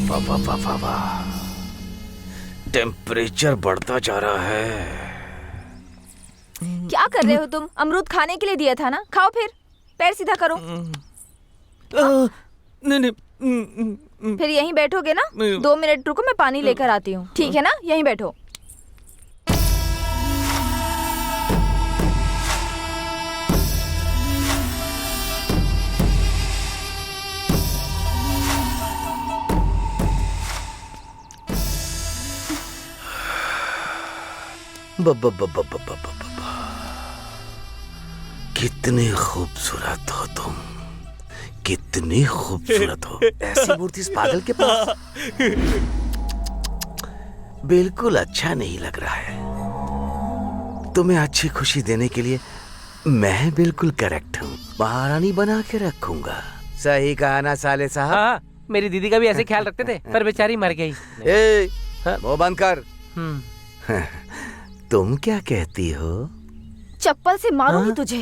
वाह वाह वाह वाह वाह, टेम्परेचर बढ़ता जा रहा है। क्या कर रहे हो तुम? अमरूद खाने के लिए दिया था ना, खाओ फिर। पैर सीधा करो। नहीं नहीं। फिर यहीं बैठोगे ना? 2 मिनट रुको, मैं पानी लेकर आती हूँ। ठीक है ना? यहीं बैठो। कितनी खूबसूरत हो तुम, कितनी खूबसूरत हो। ऐसी मूर्ति इस पागल के पास बिल्कुल अच्छा नहीं लग रहा है। तुम्हें अच्छी खुशी देने के लिए मैं बिल्कुल करेक्ट हूँ। महारानी बना के रखूंगा। सही कहा ना साले साहब? हाँ, मेरी दीदी का भी ऐसे ख्याल रखते थे, पर बेचारी मर गई। मुंह बंद कर। तुम क्या कहती हो? चप्पल से मारूंगी तुझे।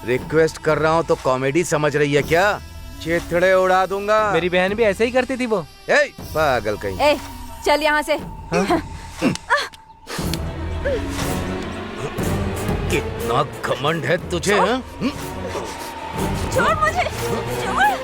रिक्वेस्ट कर रहा हूँ तो कॉमेडी समझ रही है क्या? चिथड़े उड़ा दूंगा। मेरी बहन भी ऐसे ही करती थी वो। पागल कहीं। चल यहाँ से। कितना घमंड है तुझे? छोड़ मुझे, छोड़।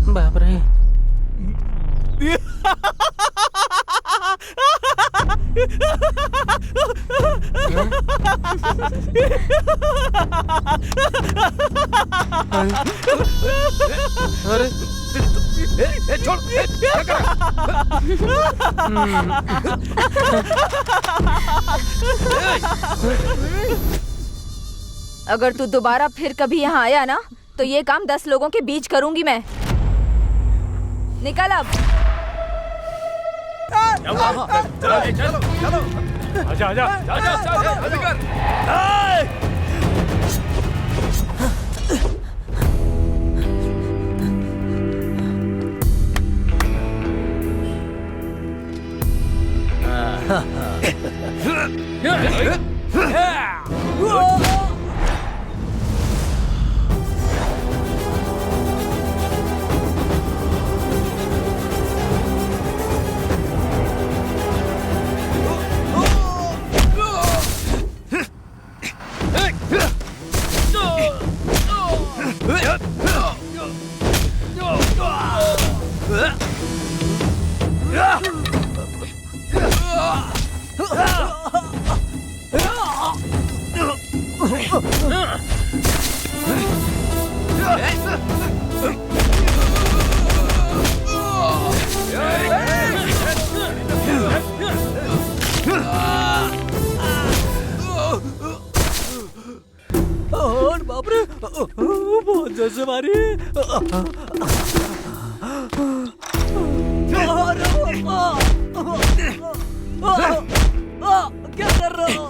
बाप रे। अरे छोड़, क्या कर अगर तू दोबारा फिर कभी यहाँ आया ना, तो ये काम 10 लोगों के बीच करूंगी मैं। निकल अब। चलो। आजा। और बाप रे, बहुत जोर से मारी। क्या कर रहा हूँ?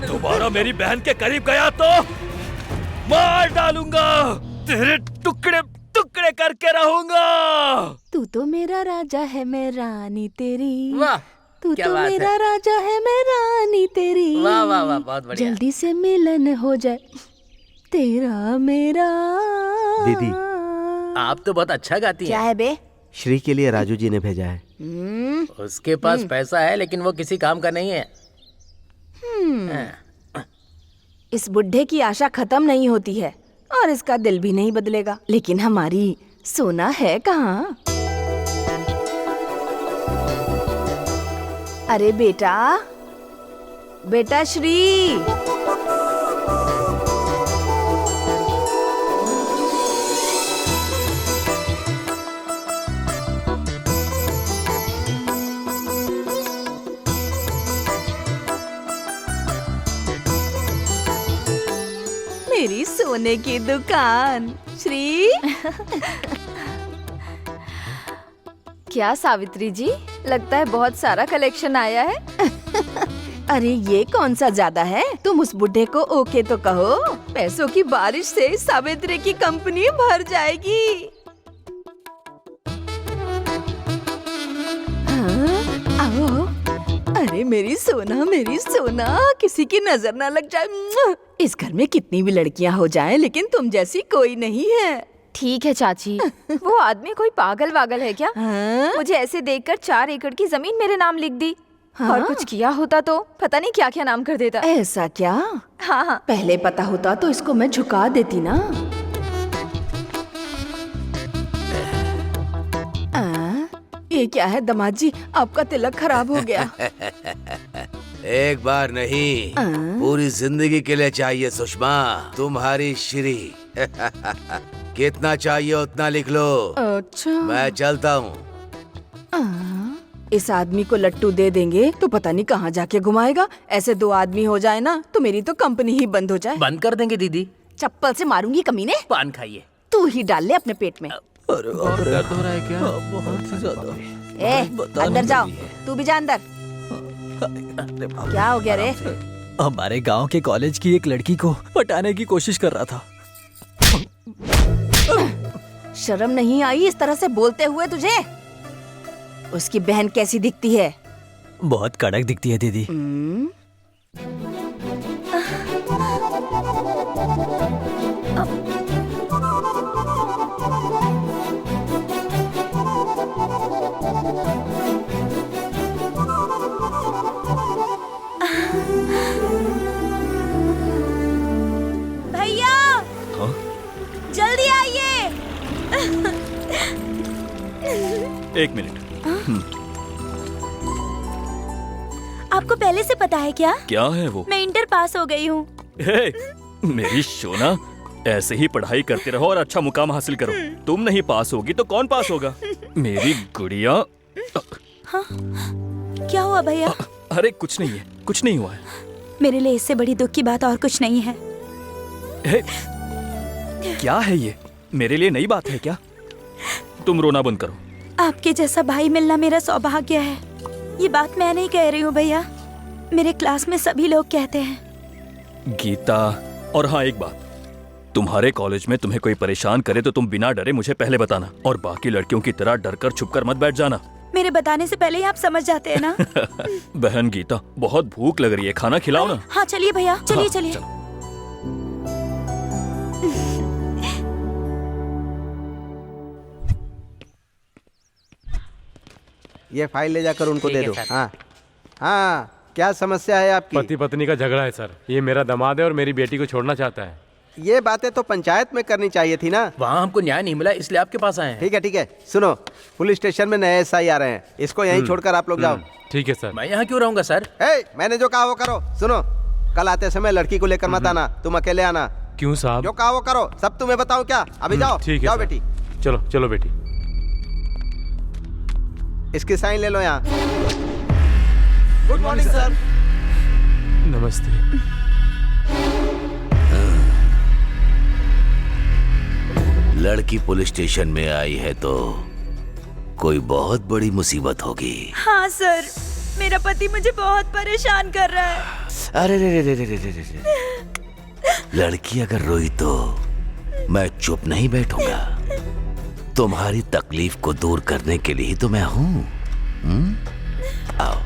दोबारा मेरी बहन के करीब गया तो मार डालूंगा। तेरे टुकड़े टुकड़े करके रहूंगा। तू तो मेरा राजा है, मैं रानी तेरी। वाह, तू क्या तो बात मेरा है। राजा है, मैं रानी तेरी। वाह वाह वाह, बहुत बढ़िया। जल्दी से मिलन हो जाए तेरा मेरा। दीदी, आप तो बहुत अच्छा गाती क्या हैं। है बे? श्री के लिए राजू जी ने भेजा है। उसके पास पैसा है, लेकिन वो किसी काम का नहीं है। इस बुढ़े की आशा खत्म नहीं होती है और इसका दिल भी नहीं बदलेगा। लेकिन हमारी सोना है कहाँ? अरे बेटा, बेटा श्री। मेरी सोने की दुकान श्री। क्या सावित्री जी, लगता है बहुत सारा कलेक्शन आया है। अरे ये कौन सा ज्यादा है? तुम उस बुढ़े को ओके तो कहो, पैसों की बारिश से सावित्री की कंपनी भर जाएगी। हाँ, आओ। अरे मेरी सोना, किसी की नजर ना लग जाए। इस घर में कितनी भी लड़कियां हो जाएं, लेकिन तुम जैसी कोई नहीं है। ठीक है चाची, वो आदमी कोई पागल वागल है क्या? हाँ? मुझे ऐसे देखकर 4 एकड़ की जमीन मेरे नाम लिख दी। हाँ? और कुछ किया होता तो पता नहीं क्या क्या नाम कर देता। ऐसा क्या? हाँ हाँ। पहले पता होता तो इसको मैं झुका देती ना। ये क्या है दामाद जी, आपका तिलक खराब हो गया। एक बार नहीं, पूरी जिंदगी के लिए चाहिए सुषमा, तुम्हारी श्री। कितना चाहिए उतना लिख लो। अच्छा। मैं चलता हूँ। इस आदमी को लट्टू दे देंगे तो पता नहीं कहाँ जाके घुमाएगा। ऐसे 2 आदमी हो जाए ना तो मेरी तो कंपनी ही बंद हो जाए। बंद कर देंगे दीदी। चप्पल से मारूंगी कमीने। पान खाइए। तू ही डाल ले अपने पेट में। अरे दर्द हो रहा है क्या? बहुत ही ज्यादा। ए, अंदर जाओ। तू भी जा अंदर। क्या हो गया रे? हमारे गांव के कॉलेज की एक लड़की को पटाने की कोशिश कर रहा था। शर्म नहीं आई इस तरह से बोलते हुए तुझे? उसकी बहन कैसी दिखती है? बहुत कड़क दिखती है दीदी। भैया, जल्दी आइए। एक मिनट। आपको पहले से पता है क्या? क्या है वो? मैं इंटर पास हो गई हूँ। हे, मेरी सोना, ऐसे ही पढ़ाई करते रहो और अच्छा मुकाम हासिल करो। तुम नहीं पास होगी तो कौन पास होगा? मेरी गुड़िया। हाँ? क्या हुआ भैया? अरे कुछ नहीं है, कुछ नहीं हुआ है। मेरे लिए इससे बड़ी दुख की बात और कुछ नहीं है। हे, क्या है ये? मेरे लिए नई बात है क्या? तुम रोना बंद करो। आपके जैसा भाई मिलना मेरा सौभाग्य है। ये बात मैं नहीं कह रही हूँ भैया, मेरे क्लास में सभी लोग कहते हैं। गीता, और हाँ एक बात, तुम्हारे कॉलेज में तुम्हें कोई परेशान करे तो तुम बिना डरे मुझे पहले बताना, और बाकी लड़कियों की तरह डरकर छुपकर मत बैठ जाना। मेरे बताने से पहले ही आप समझ जाते हैं ना। बहन गीता, बहुत भूख लग रही है, खाना खिलाओ ना। हाँ चलिए भैया, चलिए हाँ, चलिए। चलो। ये फाइल ले जाकर उनको ठीक दे है दो। सर। हाँ हाँ, क्या समस्या है आपकी? पति पत्नी का झगड़ा है सर। ये मेरा दामाद है और मेरी बेटी को छोड़ना चाहता है। ये बातें तो पंचायत में करनी चाहिए थी ना। वहाँ हमको न्याय नहीं मिला इसलिए आपके पास आए हैं। ठीक है, सुनो, पुलिस स्टेशन में नए एसआई आ रहे हैं, इसको यहीं छोड़कर आप लोग जाओ। ठीक है सर। मैं यहाँ क्यों रहूँगा सर? मैंने जो कहा वो करो। सुनो, कल आते समय लड़की को लेकर मत आना, तुम अकेले आना। क्यों साहब? जो कहा वो करो, सब तुम्हें बताऊं क्या? अभी जाओ। ठीक है जाओ सर। बेटी। चलो चलो बेटी। इसकी साइन ले लो यहाँ। Good morning sir. नमस्ते। लड़की पुलिस स्टेशन में आई है तो कोई बहुत बड़ी मुसीबत होगी। हाँ सर, मेरा पति मुझे बहुत परेशान कर रहा है। अरे रे। लड़की अगर रोई तो मैं चुप नहीं बैठूंगा। तुम्हारी तकलीफ को दूर करने के लिए ही तो मैं हूँ। आओ।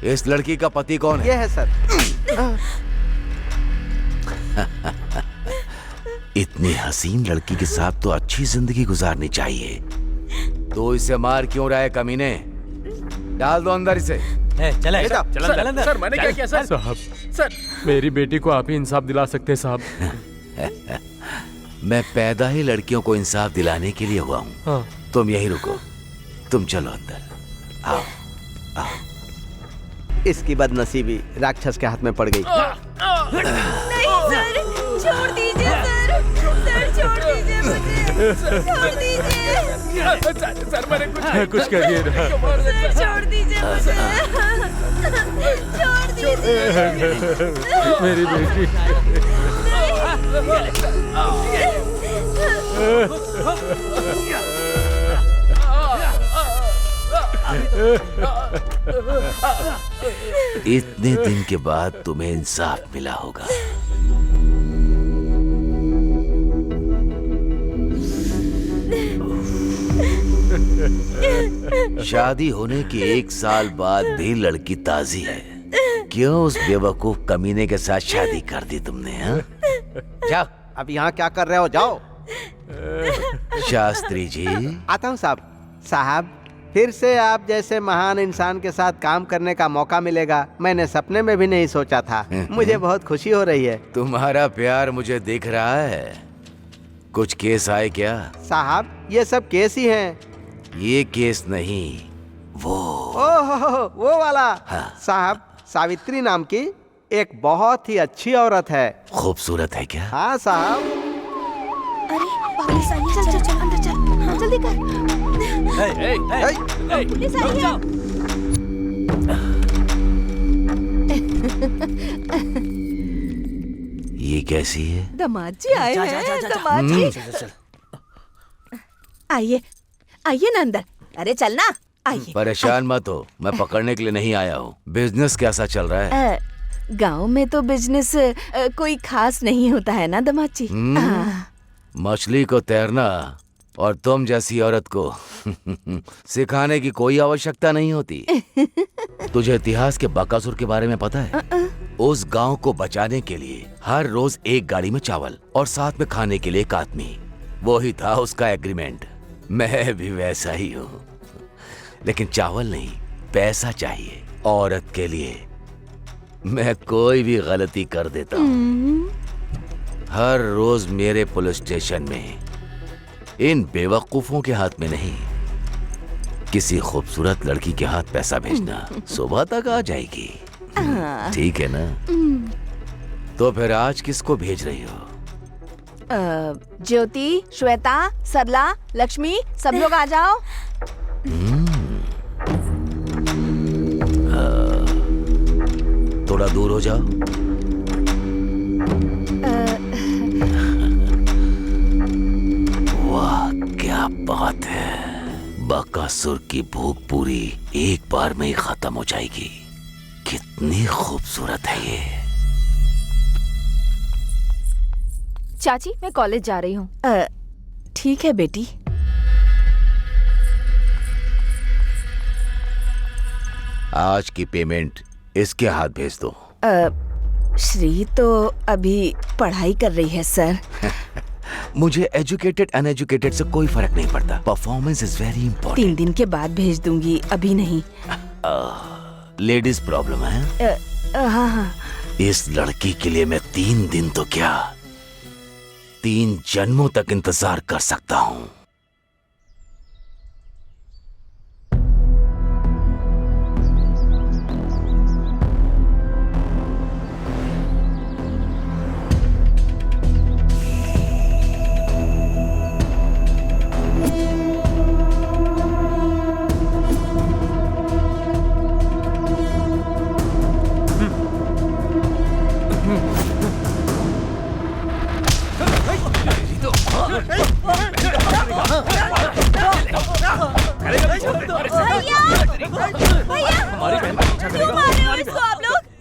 इस लड़की का पति कौन है? ये है सर। इतनी हसीन लड़की के साथ तो अच्छी जिंदगी गुजारनी चाहिए। तो इसे मार क्यों रहा है कमीने? डाल दो अंदर इसे। चले ले जाओ। चल अंदर। सर मैंने क्या किया सर? साहब, सर मेरी बेटी को आप ही इंसाफ दिला सकते हैं साहब। मैं पैदा ही लड़कियों को इंसाफ दिलाने के लिए हुआ हूँ। हाँ। तुम यहीं रुको, तुम चलो अंदर। आओ आओ। इसकी बदनसीबी राक्षस के हाथ में पड़ गई। नहीं सर, छोड़ दीजिए सर। सर छोड़ दीजिए मुझे। छोड़ दीजिए। सर मैंने कुछ करिए ना। सर छोड़ दीजिए मुझे। छोड़ दीजिए। मेरी बेटी। इतने दिन के बाद तुम्हें इंसाफ मिला होगा। शादी होने के 1 साल बाद भी लड़की ताजी है। क्यों उस बेवकूफ कमीने के साथ शादी कर दी तुमने? हाँ? जाओ, अब यहाँ क्या कर रहे हो? जाओ। शास्त्री जी। आता हूँ साहब। साहब, फिर से आप जैसे महान इंसान के साथ काम करने का मौका मिलेगा, मैंने सपने में भी नहीं सोचा था। मुझे बहुत खुशी हो रही है। तुम्हारा प्यार मुझे दिख रहा है। कुछ केस आए क्या? साहब, ये सब केस ही हैं। ये केस नहीं, वो। ओह, वो वाला। हाँ। साहब, सावित्री नाम की एक बहुत ही अच्छी औरत है। खूबसूरत है क्या? हाँ साहब। अरे पुलिस आई है, चल चल चल अंदर चल, हाँ, जल्दी कर। पुलिस आई है। ये कैसी है? दामाद जी आए हैं। दामाद जी आइए, आइए ना अंदर। अरे चलना, आइए। परेशान मत हो, मैं पकड़ने के लिए नहीं आया हूँ। बिजनेस कैसा चल रहा है? गांव में तो बिजनेस कोई खास नहीं होता है ना दामाद जी। मछली को तैरना और तुम जैसी औरत को सिखाने की कोई आवश्यकता नहीं होती। तुझे इतिहास के बकासुर के बारे में पता है? उस गांव को बचाने के लिए हर रोज एक गाड़ी में चावल और साथ में खाने के लिए एक आदमी, वो ही था उसका एग्रीमेंट। मैं भी वैसा ही हूँ, लेकिन चावल नहीं, पैसा चाहिए। औरत के लिए मैं कोई भी गलती कर देता हूँ। हर रोज मेरे पुलिस स्टेशन में इन बेवकूफों के हाथ में नहीं, किसी खूबसूरत लड़की के हाथ पैसा भेजना। सुबह तक आ जाएगी, ठीक है ना? तो फिर आज किसको भेज रही हो? ज्योति, श्वेता, सरला, लक्ष्मी, सब लोग आ जाओ। थोड़ा दूर हो जाओ। वाह, क्या बात है। बकासुर की भूख पूरी एक बार में ही खत्म हो जाएगी। कितनी खूबसूरत है ये। चाची, मैं कॉलेज जा रही हूँ। ठीक है बेटी। आज की पेमेंट इसके हाथ भेज दो। श्री तो अभी पढ़ाई कर रही है सर। मुझे एजुकेटेड अनएजुकेटेड से कोई फर्क नहीं पड़ता। Performance is very important. 3 दिन के बाद भेज दूंगी, अभी नहीं। लेडीज प्रॉब्लम है। हाँ हाँ। इस लड़की के लिए मैं 3 दिन तो क्या, 3 जन्मों तक इंतजार कर सकता हूँ।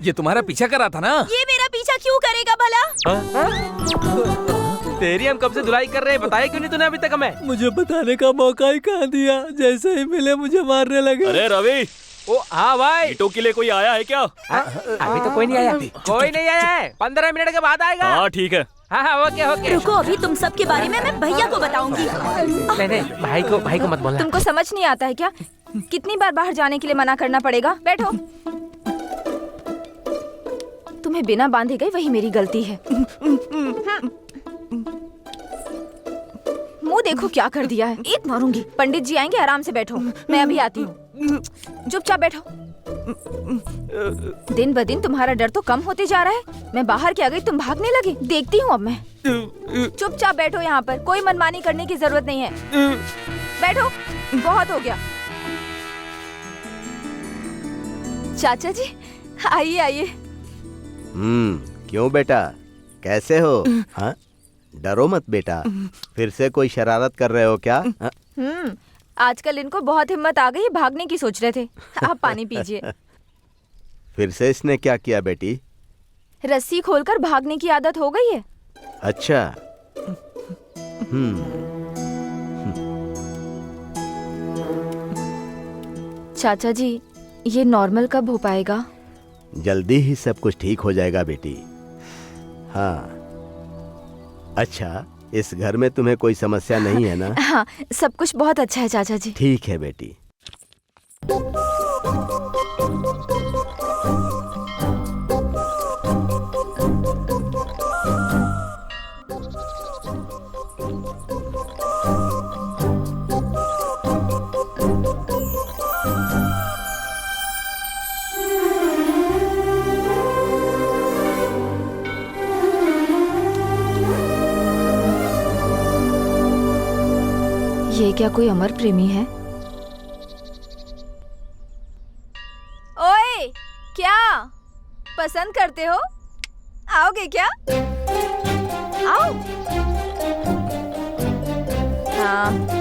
ये तुम्हारा पीछा कर रहा था ना? ये मेरा पीछा क्यों करेगा भला? तेरी हम कब से धुलाई कर रहे हैं, बताया क्यों नहीं तूने अभी तक हमें? मुझे बताने का मौका ही कहाँ दिया। जैसे ही मिले मुझे मारने लगे। अरे रवि, ओ हाँ भाई। ईटों के लिए कोई आया है क्या? अभी तो कोई नहीं आया। कोई नहीं आया है, 15 मिनट के बाद आएगा। हाँ ठीक है। हाँ, ओके ओके। रुको, अभी तुम सब के बारे में मैं भैया को बताऊंगी। नहीं, भाई को मत बोलना। तुमको समझ नहीं आता है क्या? कितनी बार बाहर जाने के लिए मना करना पड़ेगा? बैठो। तुम्हें बिना बांधे गई वही मेरी गलती है। मुंह देखो क्या कर दिया है। ईद मारूंगी। पंडित जी आएंगे, आराम से बैठो। मैं अभी आती हूँ। चुपचाप बैठो। दिन ब दिन तुम्हारा डर तो कम होते जा रहा है। मैं बाहर क्या गई, तुम भागने लगे। देखती हूँ अब मैं। चुपचाप बैठो यहाँ पर, कोई मनमानी करने की जरूरत नहीं है। बैठो, बहुत हो गया। चाचा जी आइए आइए। क्यों बेटा, कैसे हो? हाँ, डरो मत बेटा। फिर से कोई शरारत कर रहे हो क्या? आजकल इनको बहुत हिम्मत आ गई, भागने की सोच रहे थे। आप पानी पीजिए। फिर से इसने क्या किया बेटी? रस्सी खोलकर भागने की आदत हो गई है। अच्छा। चाचा जी, ये नॉर्मल कब हो पाएगा? जल्दी ही सब कुछ ठीक हो जाएगा बेटी। हाँ। अच्छा, इस घर में तुम्हें कोई समस्या नहीं है ना? हाँ, सब कुछ बहुत अच्छा है चाचा जी। ठीक है बेटी। ये क्या कोई अमर प्रेमी है? ओए, क्या पसंद करते हो? आओगे क्या? आओ। हाँ।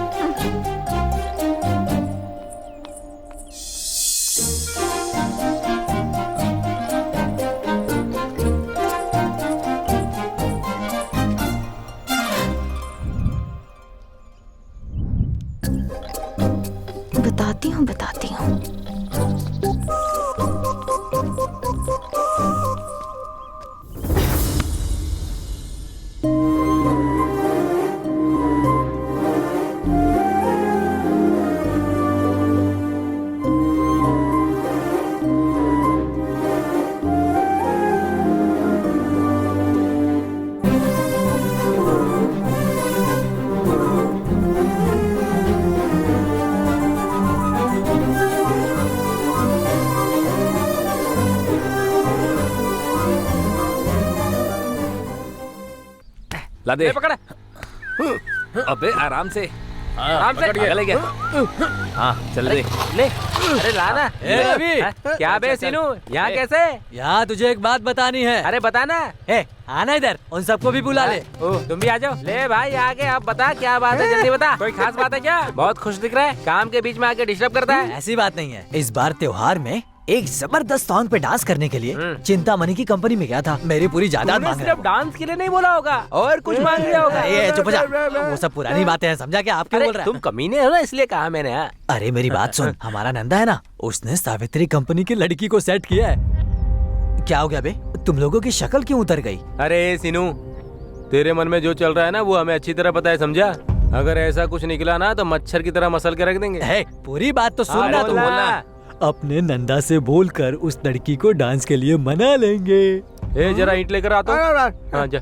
बताती हूँ। ला दे। पकड़ा। अबे आराम से, आराम से। ले गया। हाँ चल दे। ले। अरे लाना। अभी क्या बे सीनू, यहाँ कैसे? यहाँ तुझे एक बात बतानी है। अरे बताना। आना इधर, उन सबको भी बुला ले। तुम भी आ जाओ। ले भाई आगे, अब बता क्या बात है, जल्दी बता। कोई खास बात है क्या? बहुत खुश दिख रहा है, काम के बीच में आके डिस्टर्ब करता है। ऐसी बात नहीं है। इस बार त्योहार में एक जबरदस्त सॉन्ग पे डांस करने के लिए चिंतामणि की कंपनी में गया था। मेरी पूरी जायदाद मांग रहा सिर्फ डांस के लिए नहीं बोला होगा, और कुछ मांग लिया होगा। चुप हो जा, वो सब पुरानी बातें हैं, समझा क्या? आप क्यों बोल रहे तुम कमीने हो ना, इसलिए कहा मैंने। अरे मेरी बात सुन, हमारा नंदा है ना, उसने सावित्री कंपनी की लड़की को सेट किया है। क्या हो गया बे? तुम लोगों की शक्ल क्यों उतर गई? अरे सीनू, तेरे मन में जो चल रहा है ना, वो हमें अच्छी तरह पता है, समझा? अगर ऐसा कुछ निकला ना तो मच्छर की तरह मसल के रख देंगे। पूरी बात तो सुनना। तो बोलना अपने नंदा से बोलकर उस लड़की को डांस के लिए मना लेंगे। जरा ईंट लेकर आता हूँ। हाँ जा।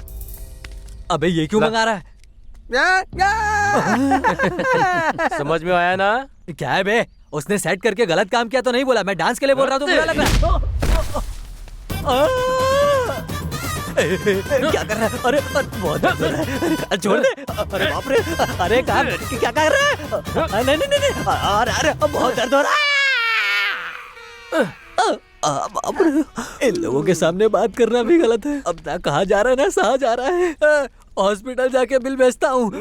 अबे ये क्यों मंगा रहा है? समझ में आया ना? क्या है बे? उसने सेट करके गलत काम किया तो नहीं बोला, मैं डांस के लिए बोल रहा हूँ तो बुरा लग रहा है। क्या कर रहा है? अरे बहुत दर्द हो रहा है, छोड़ दे। अरे बाप रे, अरे क्या कर रहा है? नहीं नहीं नहीं, अरे बहुत दर्द हो रहा है। इन लोगों के सामने बात करना भी गलत है। अब ना कहा जा रहा है ना सहा जा रहा है। हॉस्पिटल जाके बिल भेजता हूँ।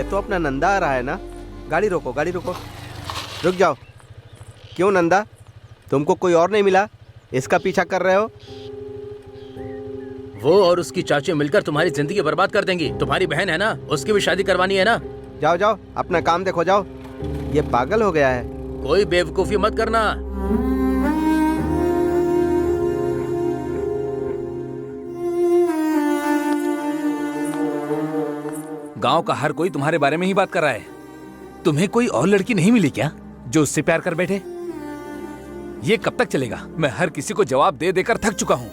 तो अपना नंदा आ रहा है ना। गाड़ी रोको, गाड़ी रोको, रुक जाओ। क्यों नंदा, तुमको कोई और नहीं मिला? इसका पीछा कर रहे हो? वो और उसकी चाची मिलकर तुम्हारी जिंदगी बर्बाद कर देंगी। तुम्हारी बहन है ना, उसकी भी शादी करवानी है ना। जाओ जाओ, अपना काम देखो, जाओ। ये पागल हो गया है। कोई बेवकूफी मत करना। गांव का हर कोई तुम्हारे बारे में ही बात कर रहा है। तुम्हें कोई और लड़की नहीं मिली क्या? जो उससे प्यार कर बैठे। ये कब तक चलेगा? मैं हर किसी को जवाब दे देकर थक चुका हूं।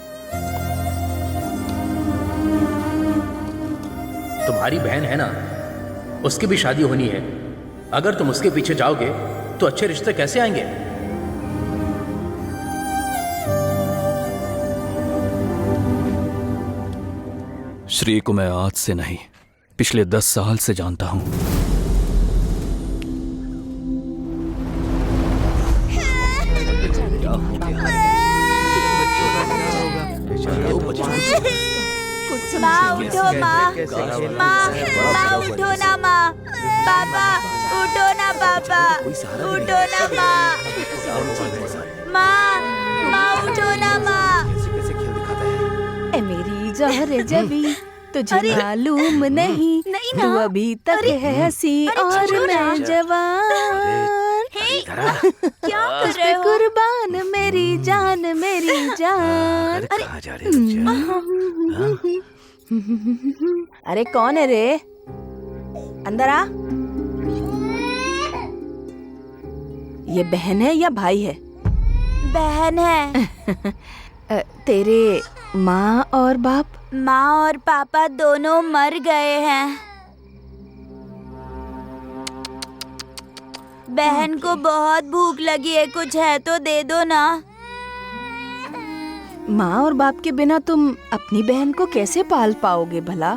तुम्हारी बहन है ना, उसकी भी शादी होनी है। अगर तुम उसके पीछे जाओगे तो अच्छे रिश्ते कैसे आएंगे? श्री को मैं आज से नहीं, पिछले 10 साल से जानता हूं। माँ उठो, माँ माँ माँ उठो ना, माँ पापा उठो ना, पापा उठो ना, माँ माँ माँ उठो ना, माँ। ए मेरी जहर जबी तुझे मालूम नहीं, नहीं तू ना। अभी तक है हंसी और छोड़ो ना। मैं जवान। क्या कर तुझ रहे पे हो? कुर्बान मेरी जान, मेरी जान। अरे कहाँ जा रहे हो? अरे कौन है रे? अंदर आ। ये बहन है या भाई है? बहन है। तेरे माँ और बाप? माँ और पापा दोनों मर गए हैं। बहन को बहुत भूख लगी है, कुछ है तो दे दो ना। माँ और बाप के बिना तुम अपनी बहन को कैसे पाल पाओगे भला?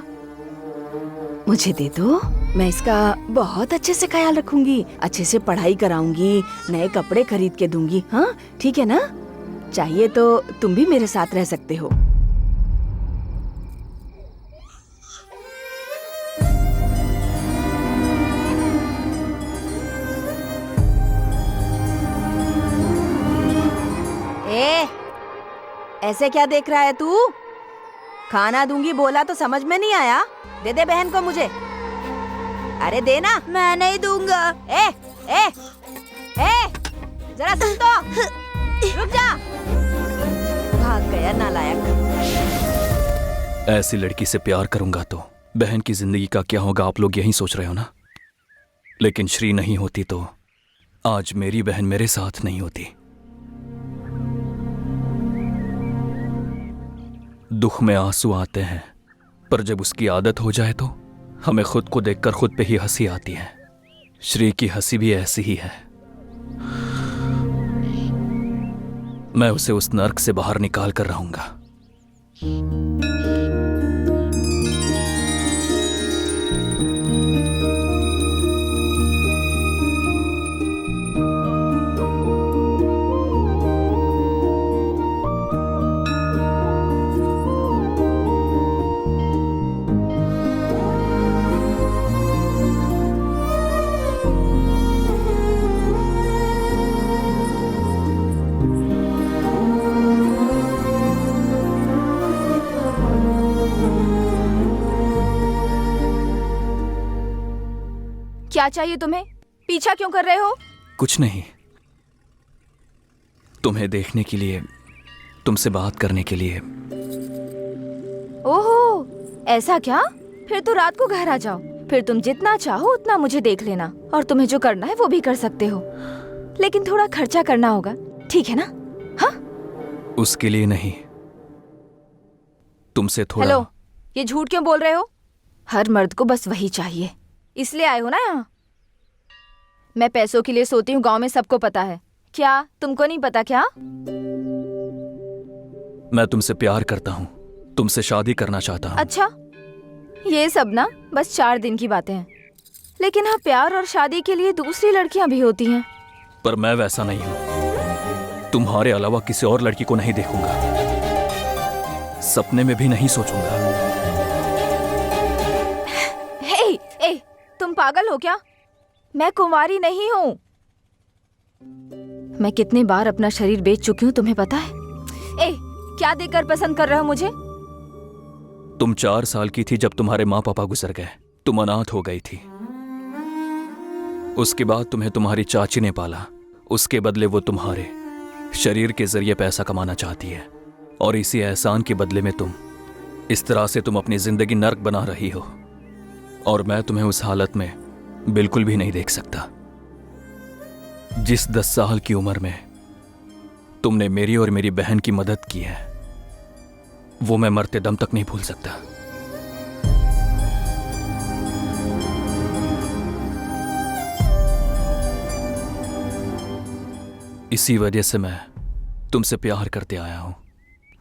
मुझे दे दो, मैं इसका बहुत अच्छे से ख्याल रखूंगी, अच्छे से पढ़ाई कराऊंगी, नए कपड़े खरीद के दूंगी। हाँ ठीक है ना? चाहिए तो तुम भी मेरे साथ रह सकते हो। ए, ऐसे क्या देख रहा है तू? खाना दूंगी बोला तो समझ में नहीं आया? दे दे बहन को मुझे। अरे देना। मैं नहीं दूंगा। ए, ए, ए, जरा सुन तो। रुक जा। भाग गया नालायक। ऐसी लड़की से प्यार करूंगा तो बहन की जिंदगी का क्या होगा, आप लोग यही सोच रहे हो ना? लेकिन श्री नहीं होती तो आज मेरी बहन मेरे साथ नहीं होती। दुख में आंसू आते हैं, पर जब उसकी आदत हो जाए तो हमें खुद को देखकर खुद पे ही हंसी आती है। श्री की हंसी भी ऐसी ही है। मैं उसे उस नर्क से बाहर निकाल कर रहूंगा। क्या चाहिए तुम्हें? पीछा क्यों कर रहे हो? कुछ नहीं, तुम्हें देखने के लिए, तुमसे बात करने के लिए। ओहो, ऐसा क्या? फिर तो रात को घर आ जाओ, फिर तुम जितना चाहो उतना मुझे देख लेना, और तुम्हें जो करना है वो भी कर सकते हो, लेकिन थोड़ा खर्चा करना होगा, ठीक है ना? हाँ? उसके लिए नहीं, तुमसे थोड़ा। हेलो, ये झूठ क्यों बोल रहे हो? हर मर्द को बस वही चाहिए, इसलिए आए हो ना यहाँ? मैं पैसों के लिए सोती हूँ, गांव में सबको पता है। क्या तुमको नहीं पता क्या? मैं तुमसे प्यार करता हूँ, तुमसे शादी करना चाहता हूँ। अच्छा, ये सब ना बस 4 दिन की बातें हैं, लेकिन हाँ, प्यार और शादी के लिए दूसरी लड़कियां भी होती हैं। पर मैं वैसा नहीं हूँ। तुम्हारे अलावा किसी और लड़की को नहीं देखूंगा, सपने में भी नहीं सोचूंगा। ए, तुम पागल हो क्या? मैं कुंवारी नहीं हूँ। मैं कितनी बार अपना शरीर बेच चुकी हूँ, तुम्हें पता है? क्या देखकर पसंद कर रहे हो मुझे? तुम 4 साल की थी जब तुम्हारे माँ पापा गुजर गए, तुम अनाथ हो गई थी। उसके बाद तुम्हें तुम्हारी चाची ने पाला, उसके बदले वो तुम्हारे शरीर के जरिए पैसा कमाना चाहती है, और इसी एहसान के बदले में इस तरह से तुम अपनी जिंदगी नर्क बना रही हो, और मैं तुम्हें उस हालत में बिल्कुल भी नहीं देख सकता। जिस 10 साल की उम्र में तुमने मेरी और मेरी बहन की मदद की है, वो मैं मरते दम तक नहीं भूल सकता। इसी वजह से मैं तुमसे प्यार करते आया हूं।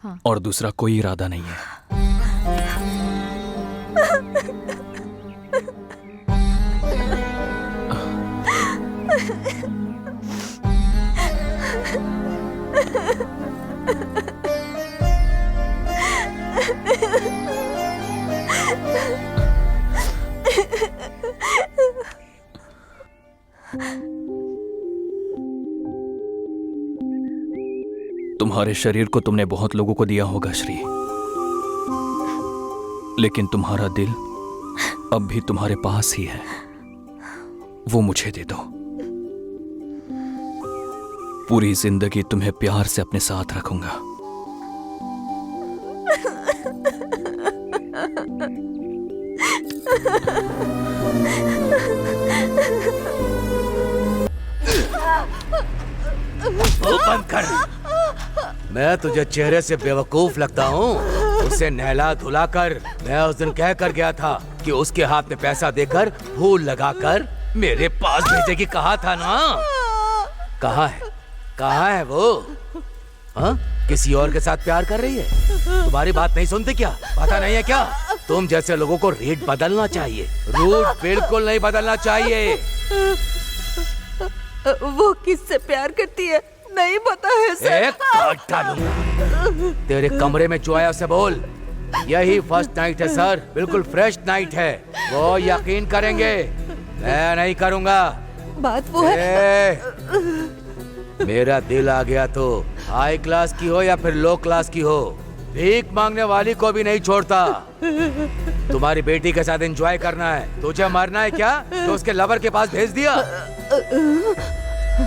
हाँ। और दूसरा कोई इरादा नहीं है। तुम्हारे शरीर को तुमने बहुत लोगों को दिया होगा श्री, लेकिन तुम्हारा दिल अब भी तुम्हारे पास ही है। वो मुझे दे दो। पूरी जिंदगी तुम्हें प्यार से अपने साथ रखूंगा। वो बंद कर। मैं तुझे चेहरे से बेवकूफ लगता हूँ? उसे नहला धुला कर मैं उस दिन कह कर गया था कि उसके हाथ में पैसा देकर फूल लगाकर मेरे पास भेजेगी, कहा था ना? कहाँ है? कहाँ है वो? हाँ? किसी और के साथ प्यार कर रही है? तुम्हारी बात नहीं सुनते क्या? पता नहीं है क्या? तुम जैसे लोगों को रेट बदलना चाहिए, रूट बिल्कुल नहीं बदलना चाहिए। वो किससे प्यार करती है नहीं पता है सर। एक काट डालूंगा। तेरे कमरे में जो आया उसे बोल, यही फर्स्ट नाइट है सर, बिल्कुल फ्रेश नाइट है। वो यकीन करेंगे, मैं नहीं करूंगा। बात वो है। मेरा दिल आ गया तो हाई क्लास की हो या फिर लो क्लास की हो, भीख मांगने वाली को भी नहीं छोड़ता। तुम्हारी बेटी के साथ एंजॉय करना है, तुझे मरना है क्या तो उसके लवर के पास भेज दिया?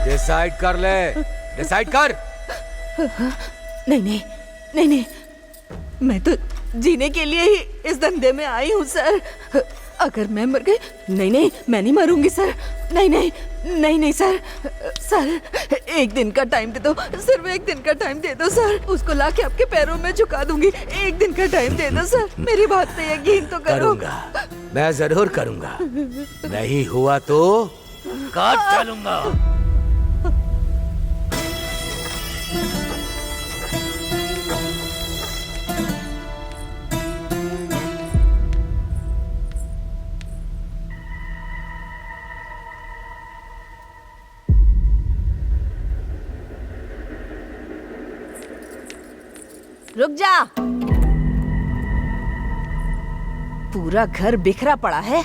डिसाइड कर ले, डिसाइड कर। नहीं नहीं नहीं नहीं, मैं तो जीने के लिए ही इस धंधे में आई हूँ सर। अगर मैं मर गई, नहीं नहीं मैं नहीं मरूंगी सर। नहीं नहीं नहीं नहीं सर, सर एक दिन का टाइम दे दो, सिर्फ एक दिन का टाइम दे दो सर। उसको लाके आपके पैरों में झुका दूंगी। एक दिन का टाइम दे दो सर, मेरी बात पे यकीन तो करो। करूंगा, मैं जरूर करूंगा। नहीं हुआ तो काट डालूंगा। रुक जा। पूरा घर बिखरा पड़ा है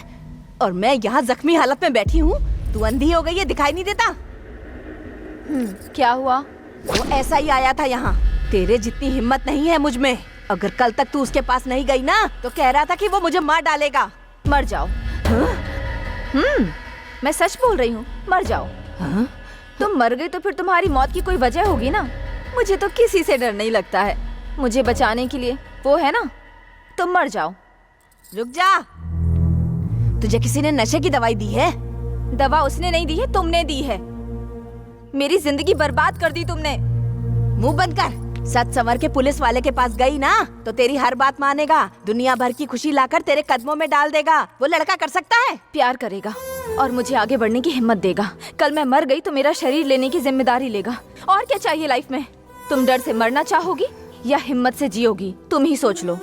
और मैं यहाँ जख्मी हालत में बैठी हूँ। तू अंधी हो गई है, दिखाई नहीं देता? क्या हुआ? वो ऐसा ही आया था यहाँ। तेरे जितनी हिम्मत नहीं है मुझ में। अगर कल तक तू उसके पास नहीं गई ना तो कह रहा था कि वो मुझे मार डालेगा। मर जाओ। मैं सच बोल रही हूँ, मर जाओ। तुम मर गई तो फिर तुम्हारी मौत की कोई वजह होगी ना। मुझे तो किसी से डर नहीं लगता है। मुझे बचाने के लिए वो है ना, तुम मर जाओ। रुक जा। तुझे किसी ने नशे की दवाई दी है? दवा उसने नहीं दी है, तुमने दी है। मेरी जिंदगी बर्बाद कर दी तुमने। मुंह बंद कर। सच संवर के पुलिस वाले के पास गई ना तो तेरी हर बात मानेगा, दुनिया भर की खुशी लाकर तेरे कदमों में डाल देगा। वो लड़का कर सकता है? प्यार करेगा और मुझे आगे बढ़ने की हिम्मत देगा। कल मैं मर गई तो मेरा शरीर लेने की जिम्मेदारी लेगा। और क्या चाहिए लाइफ में? तुम डर से मरना चाहोगी या हिम्मत से जियोगी? तुम ही सोच लो।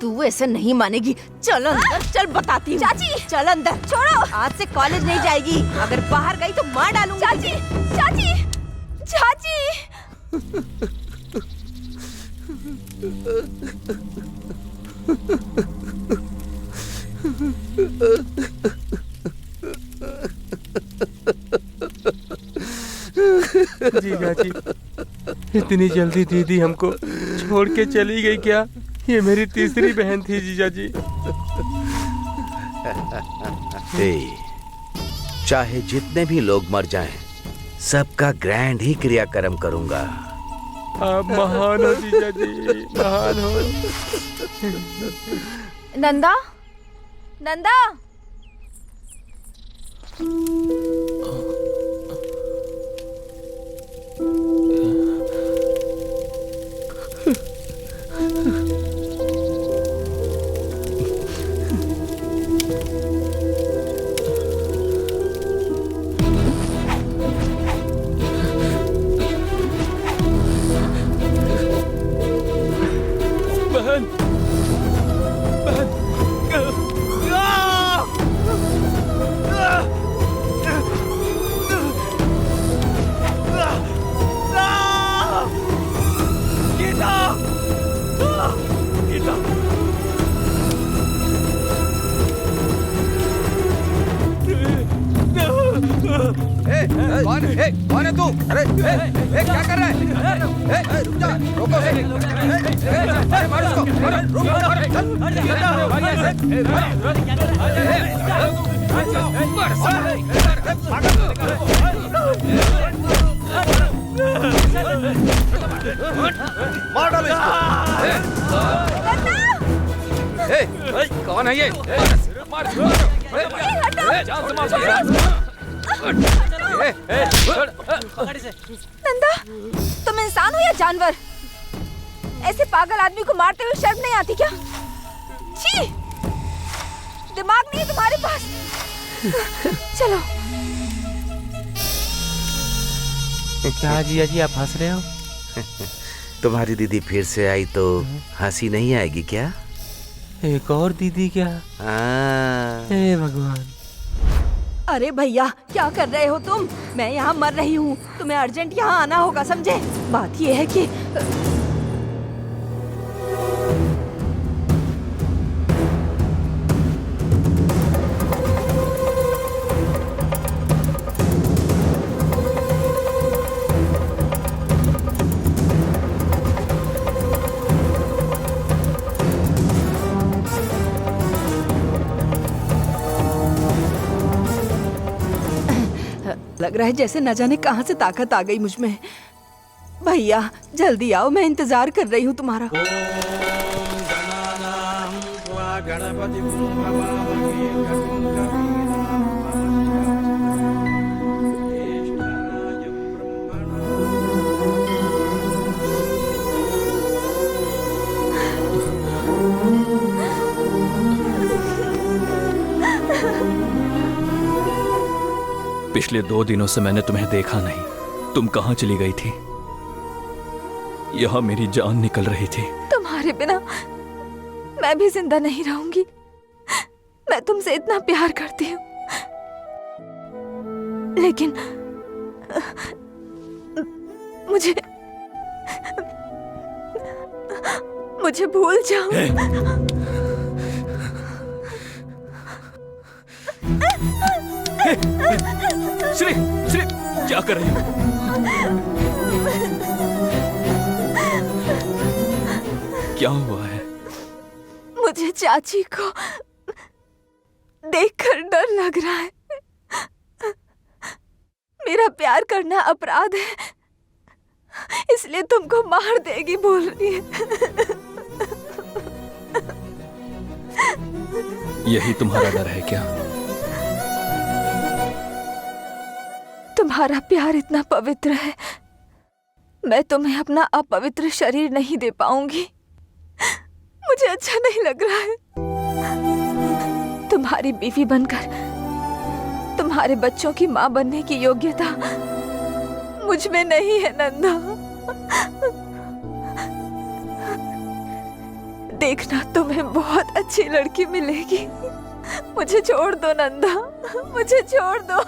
तू ऐसे नहीं मानेगी। चल अंदर, चल बताती हूँ। चाची चल अंदर। छोड़ो। आज से कॉलेज नहीं जाएगी। अगर बाहर गई तो मार डालूंगी। चाची चाची चाची। जीजा जी, इतनी जल्दी दीदी हमको छोड़ के चली गई क्या? ये मेरी तीसरी बहन थी जीजा जी। चाहे जितने भी लोग मर जाएं, सबका ग्रैंड ही क्रियाक्रम करूंगा। आप महान हो जीजा जी, महान हो। नंदा, नंदा। बहन बहन गीता गीता कौन है तू? अरे क्या कर रहा है? रुक जा, रोको मार उसको, मार डालो इसको। कौन है ये? नंदा, तुम इंसान हो या जानवर? ऐसे पागल आदमी को मारते हुए शर्म नहीं आती क्या? छी! दिमाग नहीं है तुम्हारे पास। चलो। क्या जिया जी आप हंस रहे हो? तुम्हारी दीदी फिर से आई तो हंसी नहीं आएगी क्या? एक और दीदी क्या? हे भगवान। अरे भैया क्या कर रहे हो तुम? मैं यहाँ मर रही हूँ, तुम्हें अर्जेंट यहाँ आना होगा, समझे? बात ये है कि लग रहा है जैसे न जाने कहां से ताकत आ गई मुझ में। भैया जल्दी आओ, मैं इंतजार कर रही हूँ तुम्हारा। पिछले 2 दिनों से मैंने तुम्हें देखा नहीं। तुम कहाँ चली गई थी? यहाँ मेरी जान निकल रही थी। तुम्हारे बिना मैं भी जिंदा नहीं रहूंगी। मैं तुमसे इतना प्यार करती हूँ, लेकिन मुझे भूल जाओ। श्री श्री क्या कर रही हो? क्या हुआ है? मुझे चाची को देखकर डर लग रहा है। मेरा प्यार करना अपराध है, इसलिए तुमको मार देगी बोल रही है। यही तुम्हारा डर है क्या? तुम्हारा प्यार इतना पवित्र है, मैं तुम्हें अपना अपवित्र शरीर नहीं दे पाऊंगी। मुझे अच्छा नहीं लग रहा है। तुम्हारी बीवी बनकर तुम्हारे बच्चों की माँ बनने की योग्यता मुझ में नहीं है नंदा। देखना तुम्हें बहुत अच्छी लड़की मिलेगी। मुझे छोड़ दो नंदा, मुझे छोड़ दो,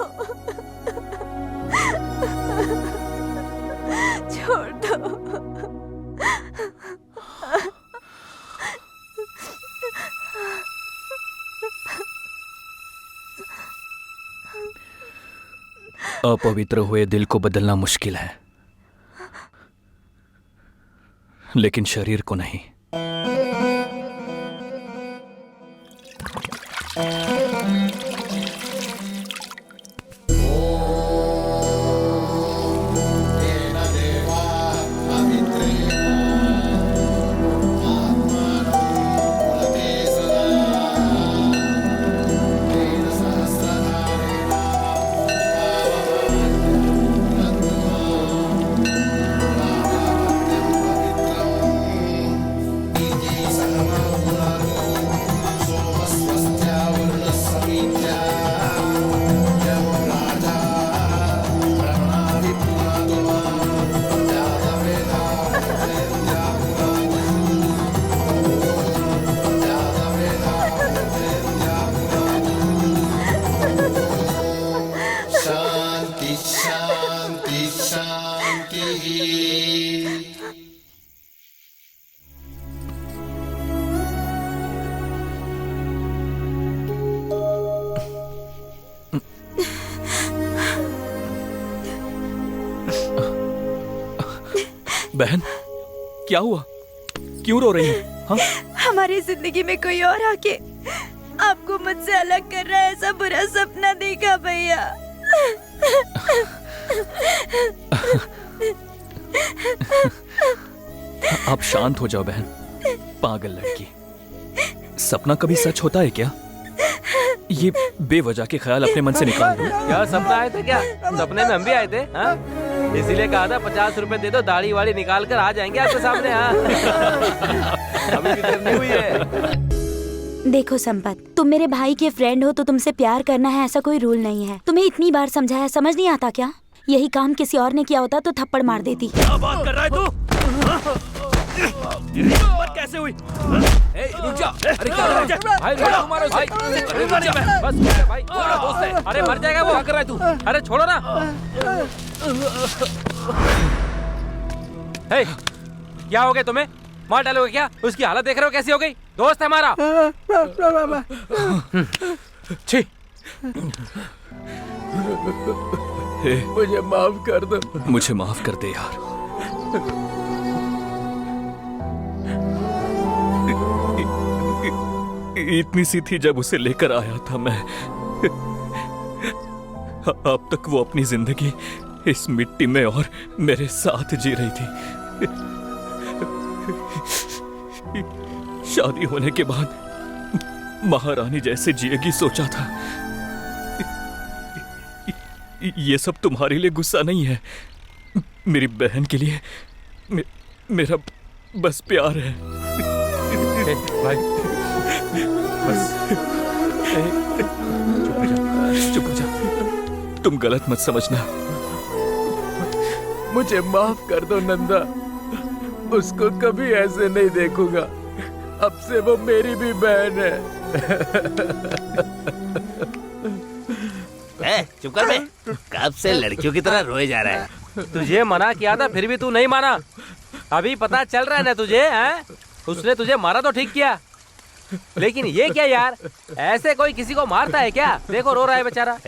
छोड़ दो। अपवित्र हुए दिल को बदलना मुश्किल है, लेकिन शरीर को नहीं। बहन, क्या हुआ? क्यों रो रही है? हाँ? हमारी जिंदगी में कोई और आके आपको मुझसे अलग कर रहा है, ऐसा बुरा सपना देखा भैया। आप शांत हो जाओ बहन। पागल लड़की, सपना कभी सच होता है क्या? ये बेवजह के ख्याल अपने मन से निकाल दो। क्या सपना आए थे क्या? सपने में हम भी आए थे। हाँ, इसीलिए कहा था 50 रुपए दे दो, दाढ़ी वाड़ी निकाल कर आ जाएंगे आपके सामने। हाँ, अभी भी देर नहीं हुई है। देखो संपत, तुम मेरे भाई के फ्रेंड हो तो तुमसे प्यार करना है ऐसा कोई रूल नहीं है। तुम्हें इतनी बार समझाया, समझ नहीं आता क्या? यही काम किसी और ने किया होता तो थप्पड़ मार देती। क्या बात कर रहा है तू? कैसे हुई? रुक जा। अरे क्या कर रहा है? भाई मारो भाई। अरे रुक जा बस भाई, थोड़ा दोस्त है। अरे मर जाएगा वो। क्या कर रहा है तू? अरे छोड़ो ना। हे, क्या हो गया तुम्हें? मार डालोगे क्या? उसकी हालत देख रहे हो कैसी हो गई? दोस्त है हमारा। छी, मुझे माफ कर दो। मुझे माफ कर दे यार। इतनी सी थी जब उसे लेकर आया था मैं। अब तक वो अपनी जिंदगी इस मिट्टी में और मेरे साथ जी रही थी। शादी होने के बाद महारानी जैसे जिएगी सोचा था। ये सब तुम्हारे लिए गुस्सा नहीं है, मेरी बहन के लिए मेरा बस प्यार है। भाई बस चुप हो जा। तुम गलत मत समझना। मुझे माफ कर दो नंदा, उसको कभी ऐसे नहीं देखूंगा। अब से वो मेरी भी बहन है। चुप कर बे। कब से लड़कियों की तरह रोए जा रहा है? तुझे मना किया था फिर भी तू नहीं माना। अभी पता चल रहा है ना तुझे? हैं? उसने तुझे मारा तो ठीक किया, लेकिन ये क्या यार, ऐसे कोई किसी को मारता है क्या? देखो रो रहा है बेचारा।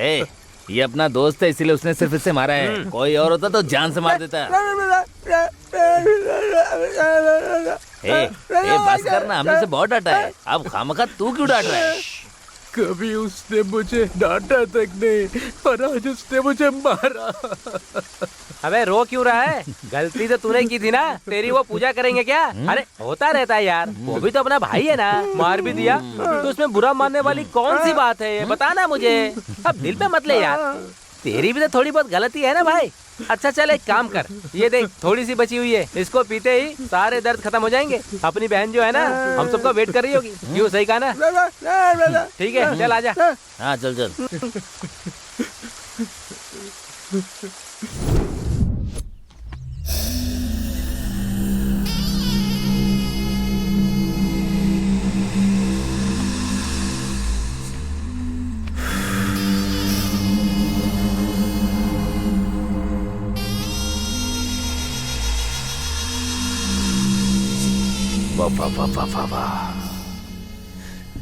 ये अपना दोस्त है इसीलिए उसने सिर्फ इसे मारा है। कोई और होता तो जान से मार देता। बस करना, हमने उसे बहुत डांटा है। अब खामखा तू क्यों डांट रहा है? कभी उसने मुझे डांटा तक नहीं, पर आज उसने मुझे मारा। अबे रो क्यों रहा है? गलती तो तूने की थी ना। तेरी वो पूजा करेंगे क्या? अरे होता रहता है यार, वो भी तो अपना भाई है ना। मार भी दिया तो उसमें बुरा मानने वाली कौन सी बात है? बता ना मुझे। अब दिल पे मत ले यार, तेरी भी तो थोड़ी बहुत गलती है ना भाई। अच्छा चल एक काम कर, ये देख थोड़ी सी बची हुई है, इसको पीते ही सारे दर्द खत्म हो जाएंगे। अपनी बहन जो है ना, हम सबका वेट कर रही होगी। क्यों, सही कहा ना? ठीक है चल आजा। हाँ चल चल।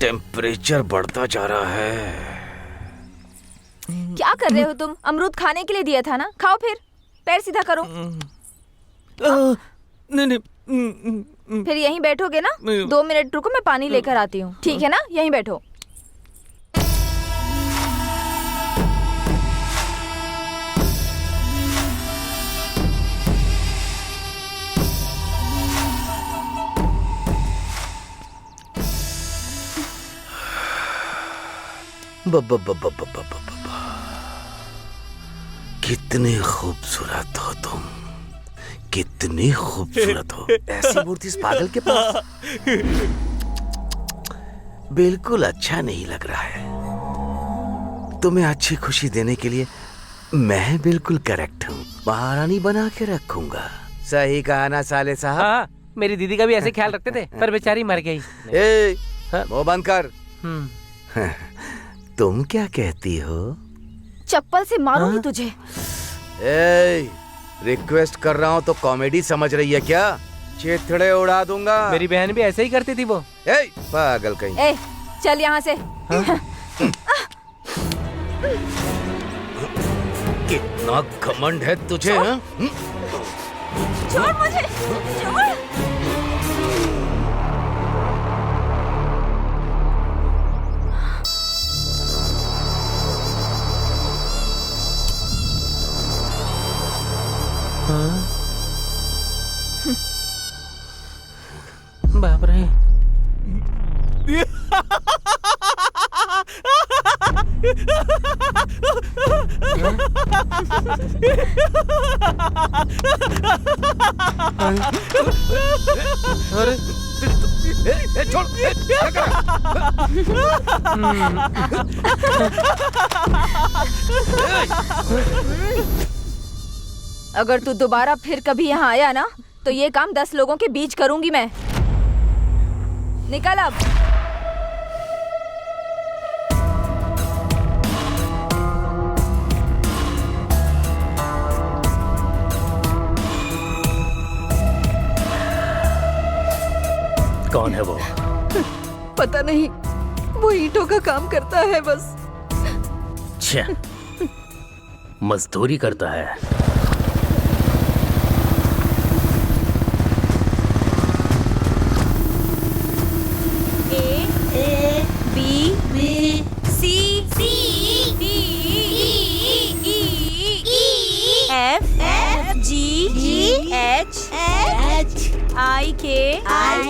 टेम्परेचर बढ़ता जा रहा है। क्या कर रहे हो तुम? अमरूद खाने के लिए दिया था ना, खाओ फिर। पैर सीधा करो। नहीं। फिर यहीं बैठोगे ना? 2 मिनट रुको, मैं पानी लेकर आती हूँ। ठीक है ना? यहीं बैठो। कितनी खूबसूरत हो तुम, कितनी खूबसूरत हो। ऐसी मूर्ति इस पागल के पास बिल्कुल अच्छा नहीं लग रहा है। तुम्हें अच्छी खुशी देने के लिए मैं बिल्कुल करेक्ट हूँ। महारानी बना के रखूंगा। सही कहा ना साले साहब? हाँ, मेरी दीदी का भी ऐसे ख्याल रखते थे, पर बेचारी मर गई। मुंह बंद कर। तुम क्या कहती हो? चप्पल से मारूंगी तुझे। रिक्वेस्ट कर रहा हूँ तो कॉमेडी समझ रही है क्या? चेथड़े उड़ा दूंगा। मेरी बहन भी ऐसे ही करती थी वो। पागल कहीं। चल यहाँ से। कितना घमंड है तुझे? छोड़ मुझे, छोड़। बाप रे। अरे छोड़, क्या कर अगर तू दोबारा फिर कभी यहाँ आया ना तो ये काम 10 लोगों के बीच करूंगी मैं। निकल अब। कौन है वो? पता नहीं, वो ईंटों का काम करता है बस। छे, मजदूरी करता है। A B C D E F G H I K L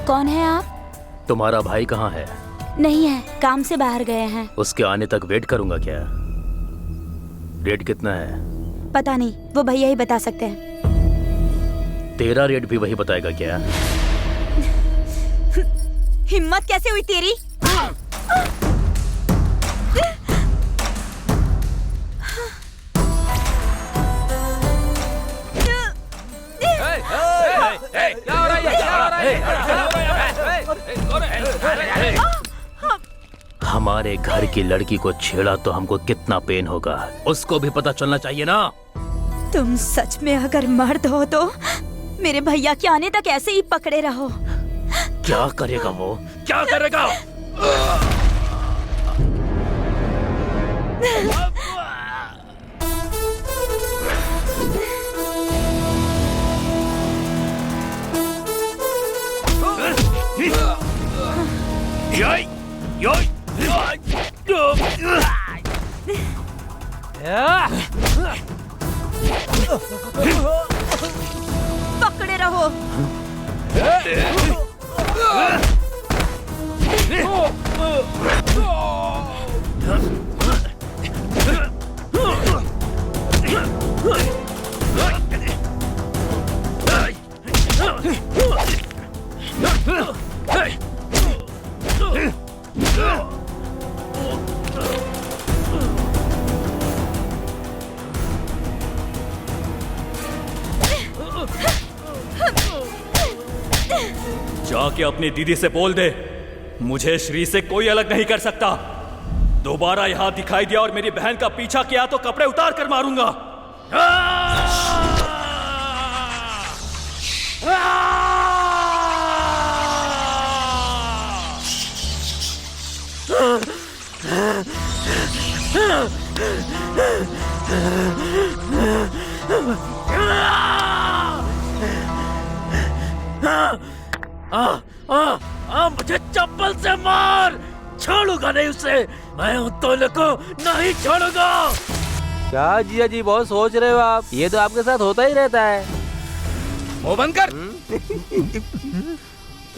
कौन है आप? तुम्हारा भाई कहाँ है? नहीं है, काम से बाहर गए हैं। उसके आने तक वेट करूंगा क्या? रेट कितना है? पता नहीं, वो भैया ही बता सकते हैं। तेरा रेट भी वही बताएगा क्या? हिम्मत कैसे हुई तेरी? क्या हो रहा है? क्या हो रहा है? हमारे घर की लड़की को छेड़ा तो हमको कितना पेन होगा, उसको भी पता चलना चाहिए ना। तुम सच में अगर मर्द हो तो मेरे भैया के आने तक ऐसे ही पकड़े रहो। क्या करेगा वो? क्या करेगा? पकड़े रहो। जाके अपनी दीदी से बोल दे, मुझे श्री से कोई अलग नहीं कर सकता। दोबारा यहां दिखाई दिया और मेरी बहन का पीछा किया तो कपड़े उतार कर मारूंगा। मुझे चप्पल से मार, छोड़ूंगा नहीं उसे। मैं उन दोनों को नहीं छोड़ूंगा। क्या जिया जी बहुत सोच रहे हो आप? ये तो आपके साथ होता ही रहता है। मुंह बंद कर।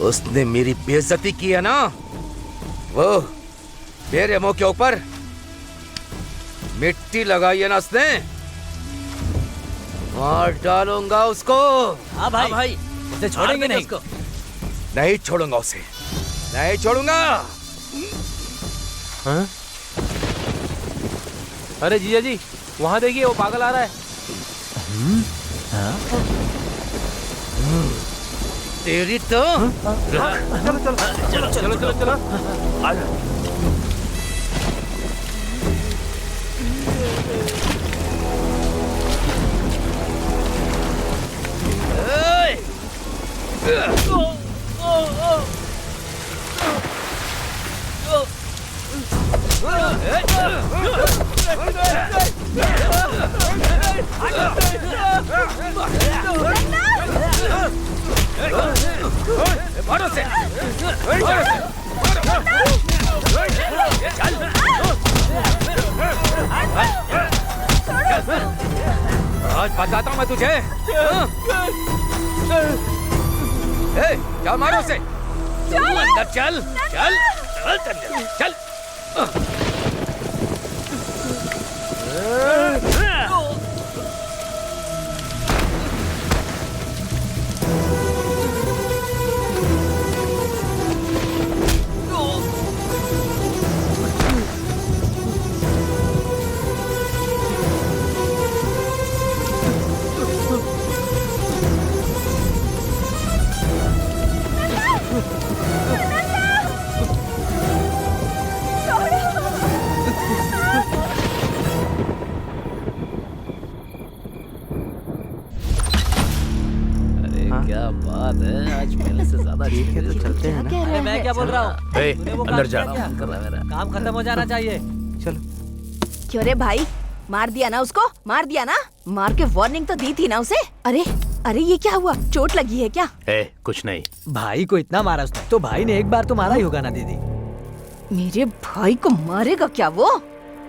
उसने मेरी बेइज्जती की है ना, वो मेरे मुंह के ऊपर मिट्टी लगाई है ना उसने, मार डालूंगा उसको। हाँ भाई, उसे छोड़ेंगे नहीं। उसको नहीं छोड़ूंगा उसे, नहीं छोड़ूंगा। हाँ? अरे जिया जी, वहाँ देखिए वो पागल आ रहा है। तेरी तो चलो चलो चलो चलो चलो चलो आ जा। मारो से आज बताता हूँ मैं तुझे। चल मारो से, अंदर चल चल चल चल। क्या बात है, आज पहले से ज्यादा ठीक है तो चलते हैं ना। अरे मैं क्या बोल रहा हूँ? ए, तूने वो अंदर काम जा। किया क्या? काम खत्म हो जाना चाहिए। चलो। क्यों रे भाई, मार दिया ना उसको? मार दिया ना? मार के वार्निंग तो दी थी ना उसे। अरे अरे ये क्या हुआ? चोट लगी है क्या? कुछ नहीं। भाई को इतना मारा उसने, तो भाई ने एक बार तो मारा ही होगा ना दीदी। मेरे भाई को मारेगा क्या वो?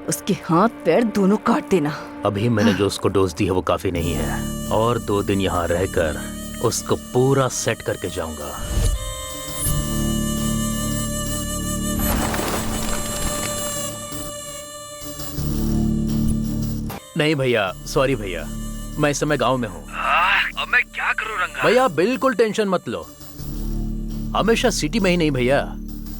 उसके हाथ पैर दोनों काट देना। अभी मैंने जो उसको डोज दी है वो काफी नहीं है, और 2 दिन यहाँ रहकर उसको पूरा सेट करके जाऊंगा। नहीं भैया, सॉरी भैया, मैं इस समय गांव में हूँ। अब मैं क्या करूँ रंगा? भैया बिल्कुल टेंशन मत लो, हमेशा सिटी में ही नहीं भैया,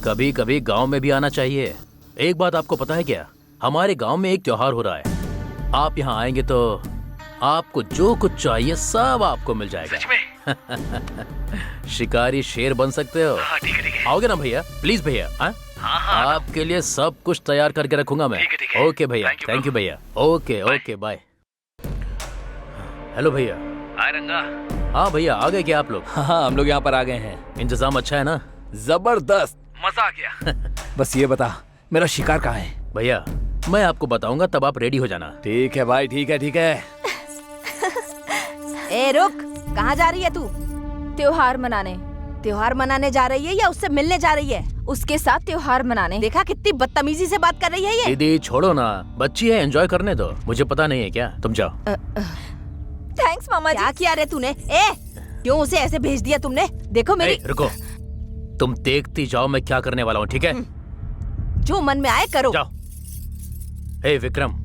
कभी कभी गांव में भी आना चाहिए। एक बात आपको पता है क्या, हमारे गांव में एक त्योहार हो रहा है, आप यहाँ आएंगे तो आपको जो कुछ चाहिए सब आपको मिल जाएगा। सच में? शिकारी शेर बन सकते हो। ठीक है। आओगे ना भैया? प्लीज भैया। हाँ? आपके लिए सब कुछ तैयार करके रखूंगा मैं। ठीक है। ओके भैया, थैंक यू भैया। Okay okay bye. हेलो भैया। हाय रंगा। हाँ भैया, आ गए क्या आप लोग? हाँ, हम लोग यहाँ पर आ गए हैं। इंतजाम अच्छा है ना? जबरदस्त। मजा आ गया। बस ये बता, मेरा शिकार कहाँ है? भैया मैं आपको बताऊंगा, तब आप रेडी हो जाना। ठीक है भाई, ठीक है ठीक है। ए रुक, कहाँ जा रही है तू? त्योहार मनाने। त्योहार मनाने जा रही है या उससे मिलने जा रही है? उसके साथ त्योहार मनाने। देखा कितनी बदतमीजी से बात कर रही है ये। दीदी छोड़ो ना, बच्ची है, एंजॉय करने दो। मुझे पता नहीं है क्या, तुम जाओ। थैंक्स मामा जी। क्या किया रे तूने? ए क्यों उसे ऐसे भेज दिया तुमने? देखो मेरी। रुको, तुम देखती जाओ मैं क्या करने वाला हूँ, ठीक है? जो मन में आए करो। जाओ। विक्रम,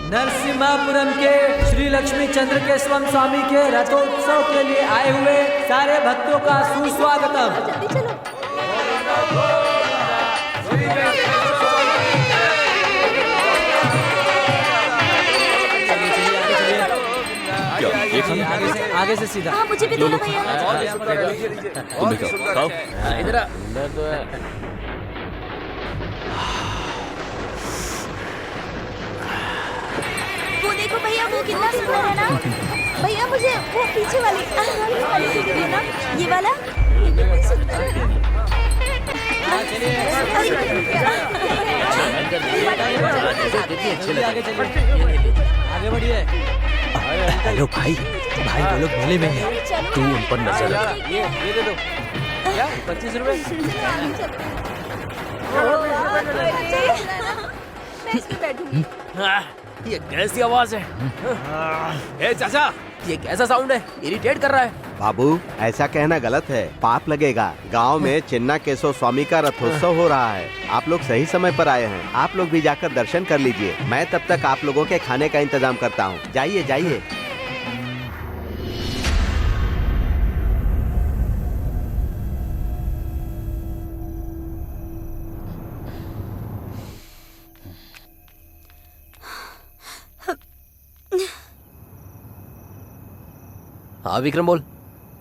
नरसिम्हापुरम के श्री लक्ष्मी चंद्र केशवम स्वामी के रथोत्सव के लिए आए हुए सारे भक्तों का सुस्वागतम। जल्दी चलो। आगे से सीधा। हाँ मुझे भी दो ना भैया। तुम भी खाओ। इधर आ। वो देखो भैया, वो कितना सुंदर है ना। भैया मुझे वो पीछे वाली दीजिए ना, ये वाला। ये कितनी सुंदर है। आगे बढ़िए। हेलो भाई, भाई वो लोग मेले में हैं। तू उन पर नजर रख। ये दे दो। क्या? 25 रुपए? मैं इसमें बैठूंगी। ये कैसी आवाज है? ए चाचा, ये कैसा साउंड है? इरिटेट कर रहा है। बाबू ऐसा कहना गलत है, पाप लगेगा। गांव में चिन्ना केशव स्वामी का रथोत्सव हो रहा है, आप लोग सही समय पर आए हैं। आप लोग भी जाकर दर्शन कर लीजिए, मैं तब तक आप लोगों के खाने का इंतजाम करता हूँ। जाइए जाइए। हाँ विक्रम बोल।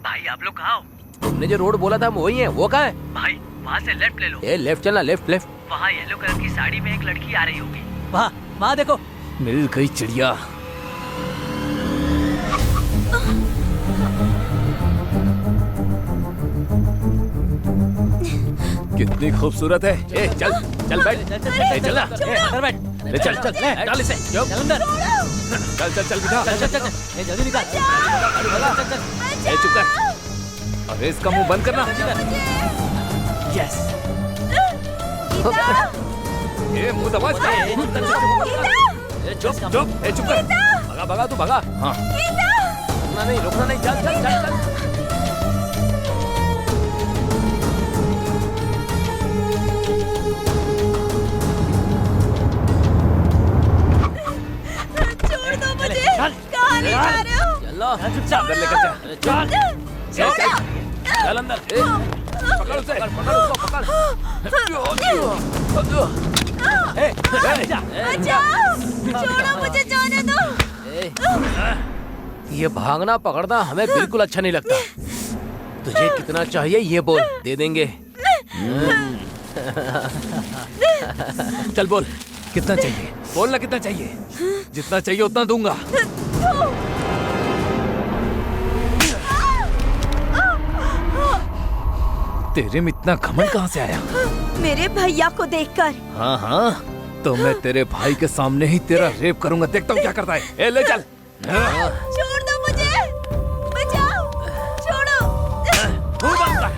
भाई आप लोग कहाँ हो? तुमने जो रोड बोला था हम वही है, वो कहाँ है? भाई वहाँ से लेफ्ट ले लो। ए लेफ्ट चलना, लेफ्ट लेफ्ट। वहाँ येलो कलर की साड़ी में एक लड़की आ रही होगी। वहाँ देखो। मिल गई चिड़िया। कितनी खूबसूरत है। ए चल चल बैठ। ए चल ना। अंदर बैठ। ले चल चल डाल इसे। चल अंदर। चल चल चल बिठा। चल चल चल। ए जल्दी निकाल। चल चल। ए चुप कर। अरे इसका मुंह बंद करना। यस। ए मुंह दबा इसका। ए चुप चुप। ए चुप कर। भगा भगा तू भगा। हाँ। रुकना नहीं चल चल चल चल। छोड़ दो मुझे। कहाँ ले जा रहे हो? चलो अंदर लेकर चल। चल चल चल अंदर। पकड़ उसे, पकड़ उसको, पकड़। छोड़ो मुझे, जाने दो। ये भागना पकड़ना हमें बिल्कुल अच्छा नहीं लगता। तुझे कितना चाहिए ये बोल, दे देंगे। चल बोल कितना चाहिए, बोलना कितना चाहिए। जितना चाहिए उतना दूंगा। तेरे में इतना घमंड कहाँ से आया? मेरे भैया को देखकर। हाँ हाँ, तो मैं तेरे भाई के सामने ही तेरा रेप करूंगा। देखता हूँ क्या करता है। ए ले चल। छोड़ दो मुझे, बचाओ, छोड़ो। मुंह बंद कर।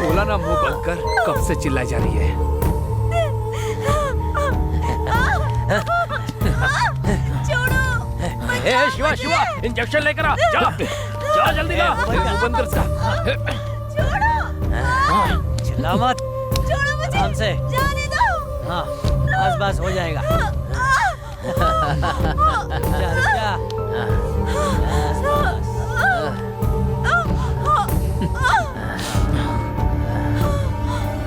बोला ना मुंह बंद कर। कब से चिल्लाई जा रही है? छोड़ो। ए शिवा शिवा, इंजेक्शन लेकर आ। जा जा जल्दी का। मुंह बंद कर इसका। छोड़ो। चिल्ला मत। छोड़ो मुझे। आराम से। जाने दो। हाँ बस बस हो जाएगा। रुक जा।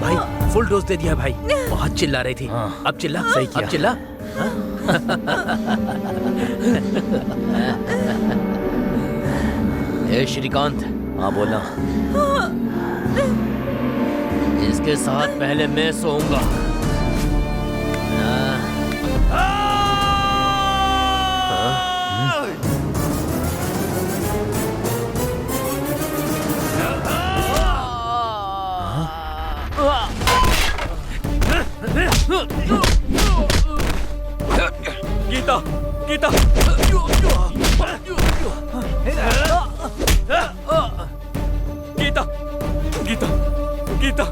भाई फुल डोज दे दिया भाई। बहुत चिल्ला रही थी। अब चिल्ला। सही किया। अब चिल्ला। ए श्रीकांत। हाँ बोला। इसके साथ पहले मैं सोऊंगा। गीता गीता। गीता गीता गीता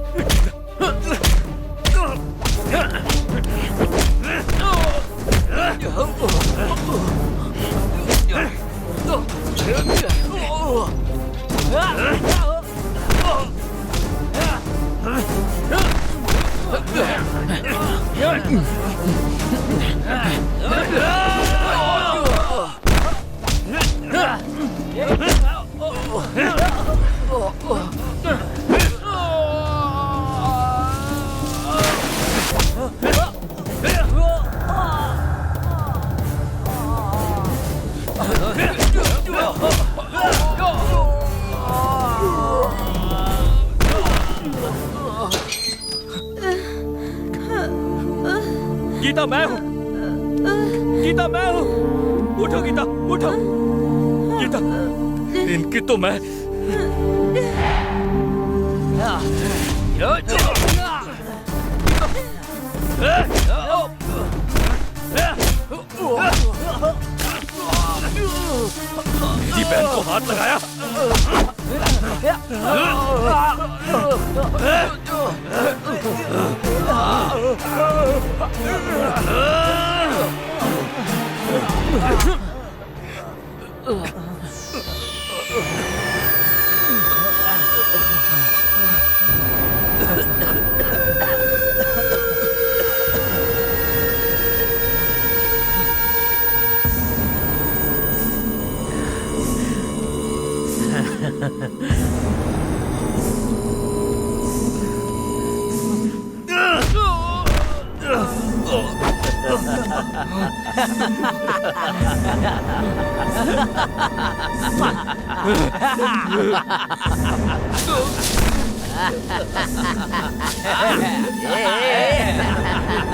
गीता मैं हूँ। गीता मैं हूँ। उठो गीता उठो। गीता इनकी तो मैं। मेरी बहन को हाथ लगाया।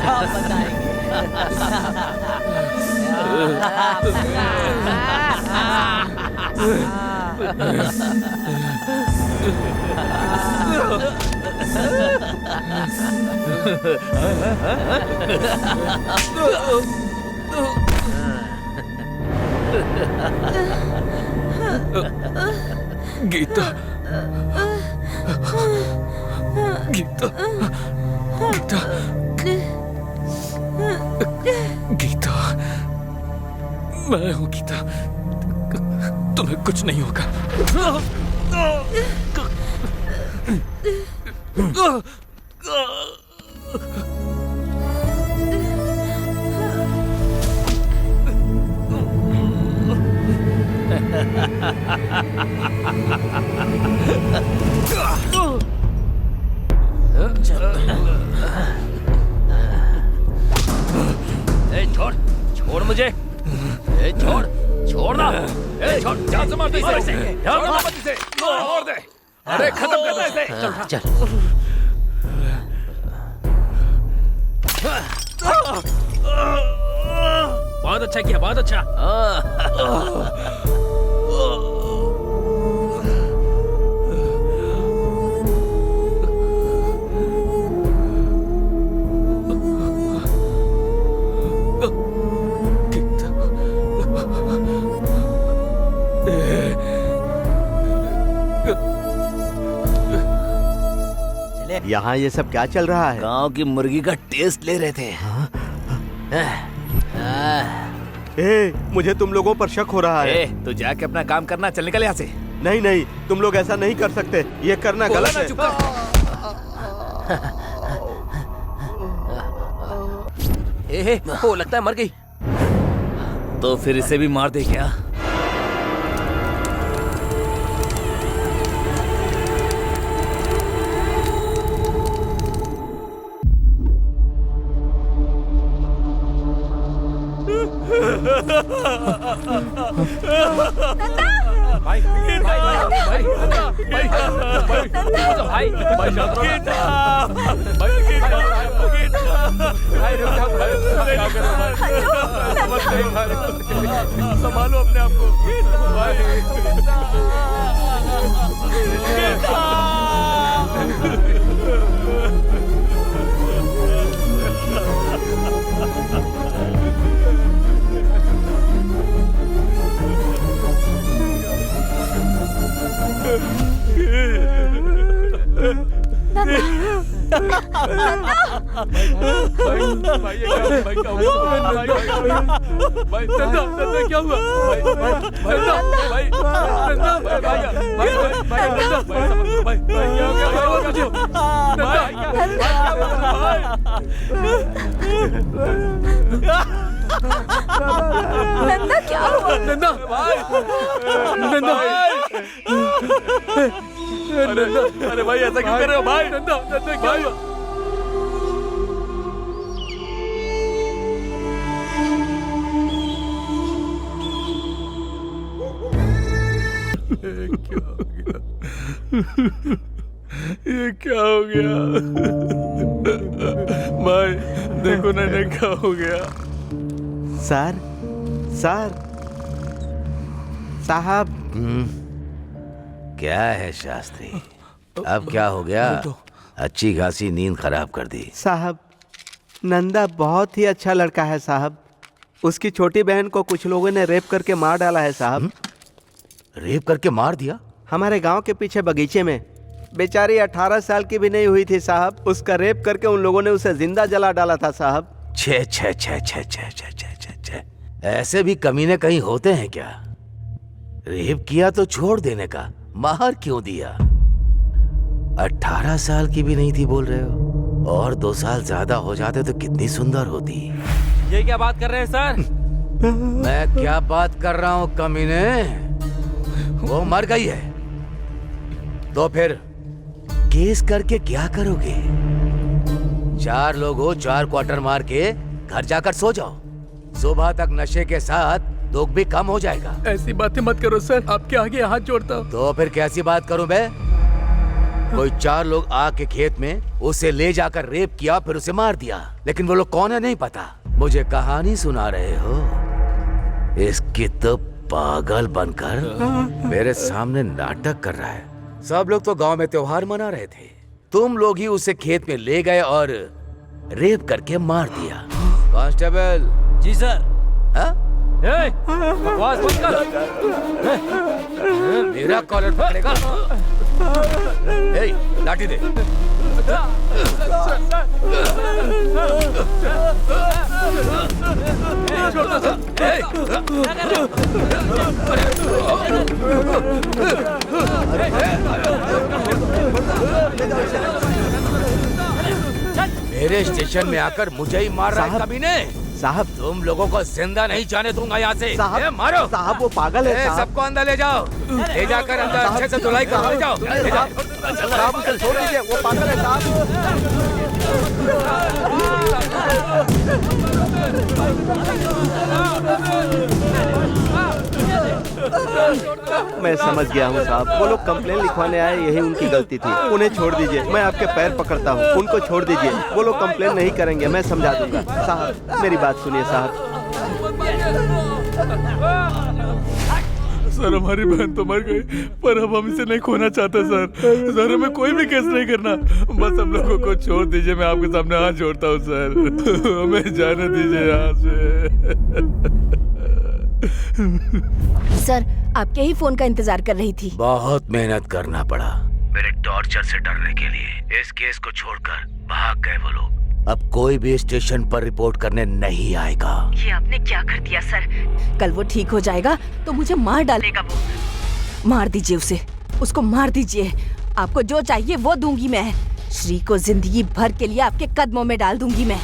आप बताएंगे। गीता, गीता, गीता, गीता, मैं हूं गीता, तुम्हें कुछ नहीं होगा। ए, छोड़ छोड़ मुझे। ए, छोड़ छोड़ ना। ए, छोड़, जान से मार दे इसे। जान से मत इसे। और दे। अरे खत्म कर दे इसे। चल बहुत अच्छा किया, बहुत अच्छा। यहाँ ये सब क्या चल रहा है? गांव की मुर्गी का टेस्ट ले रहे थे। ए, मुझे तुम लोगों पर शक हो रहा है। तू जाके अपना काम करना, चल निकल यहाँ से। नहीं नहीं, तुम लोग ऐसा नहीं कर सकते, ये करना गलत है। ओ, लगता है मर गई। तो फिर इसे भी मार दे क्या? संभालो अपने आप को। क्या हुआ? नंदा क्या हुआ? नंदा, नंदा, अरे भाई ऐसा क्यों कर रहे हो भाई? नंदा, नंदा क्या हुआ? ये क्या हो गया? भाई देखो ना क्या हो गया। सर, सर, साहब। क्या है शास्त्री, अब क्या हो गया? अच्छी खासी नींद खराब कर दी। साहब, नंदा बहुत ही अच्छा लड़का है साहब। उसकी छोटी बहन को कुछ लोगों ने रेप करके मार डाला है साहब। रेप करके मार दिया? हमारे गांव के पीछे बगीचे में। बेचारी 18 साल की भी नहीं हुई थी साहब। उसका रेप करके उन लोगों ने उसे जिंदा जला डाला था साहब। छे छे छे छे छे छे छे छे छे, ऐसे भी कमीने कहीं होते हैं क्या? रेप किया तो छोड़ देने का, मार क्यों दिया? 18 साल की भी नहीं थी बोल रहे हो? और 2 साल ज्यादा हो जाते तो कितनी सुंदर होती। ये क्या बात कर रहे हैं सर? मैं क्या बात कर रहा हूँ कमीने? वो मर गई है तो फिर केस करके क्या करोगे? 4 लोग हो, 4 क्वार्टर मार के घर जाकर सो जाओ। सुबह तक नशे के साथ दुख भी कम हो जाएगा। ऐसी बातें मत करो सर, आपके आगे हाथ जोड़ता हूँ। तो फिर कैसी बात करूं मैं? कोई 4 लोग आके खेत में उसे ले जाकर रेप किया, फिर उसे मार दिया, लेकिन वो लोग कौन है नहीं पता। मुझे कहानी सुना रहे हो? इसकी तो पागल बनकर मेरे सामने नाटक कर रहा है। सब लोग तो गांव में त्योहार मना रहे थे, तुम लोग ही उसे खेत में ले गए और रेप करके मार दिया। कांस्टेबल। जी सर। हाँ? बकवास मत कर। मेरा कॉलर पकड़ेगा। लाठी दे। मेरे स्टेशन में आकर मुझे ही मार रहा है कमीने। साहब, तुम लोगों को जिंदा नहीं जाने दूंगा यहाँ से। साहब, मारो। साहब वो पागल है। साहब सबको अंदर ले जाओ, ले जाकर अंदर अच्छे से धुलाई करो। ले जाओ, ले जाओ। साहब उसे छोड़ दीजिए, वो पागल है साहब। मैं समझ गया हूँ साहब, वो लोग कंप्लेन लिखवाने आए, यही उनकी गलती थी। उन्हें छोड़ दीजिए, मैं आपके पैर पकड़ता हूँ, उनको छोड़ दीजिए। वो लोग कंप्लेन नहीं करेंगे, मैं समझा दूंगा। साहब मेरी बात सुनिए साहब। सर हमारी बहन तो मर गई, पर अब हम इसे नहीं खोना चाहते सर। सर हमें कोई भी केस नहीं करना, बस हम लोगों को छोड़ दीजिए। मैं आपके सामने हाथ जोड़ता हूँ सर, हमें जाने दीजिए यहाँ से। सर, आपके ही फोन का इंतजार कर रही थी। बहुत मेहनत करना पड़ा मेरे टॉर्चर से डरने के लिए। इस केस को छोड़कर भाग गए वो लोग। अब कोई भी स्टेशन पर रिपोर्ट करने नहीं आएगा। ये आपने क्या कर दिया सर? कल वो ठीक हो जाएगा तो मुझे मार डालेगा वो। मार दीजिए उसे, उसको मार दीजिए। आपको जो चाहिए वो दूंगी मैं। श्री को जिंदगी भर के लिए आपके कदमों में डाल दूंगी मैं।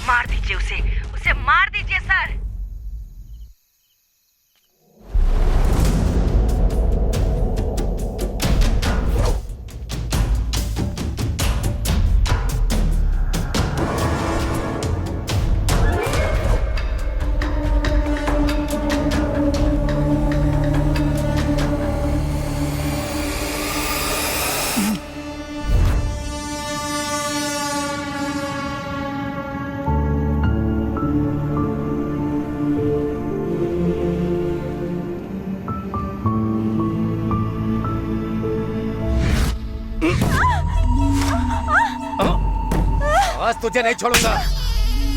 मार दीजिए उसे मार दीजिए सर। बस तुझे नहीं छोड़ूंगा,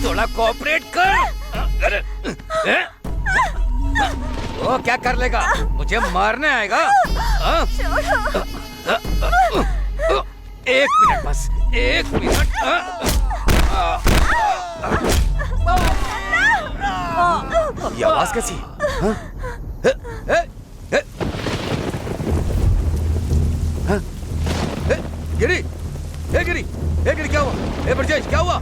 थोड़ा कोऑपरेट कर। वो क्या कर लेगा? मुझे मारने आएगा? एक मिनट बस, एक मिनट। ये आवाज कैसी? गिरी, गिरी, गिरी, क्या हुआ? ब्रजेश क्या हुआ?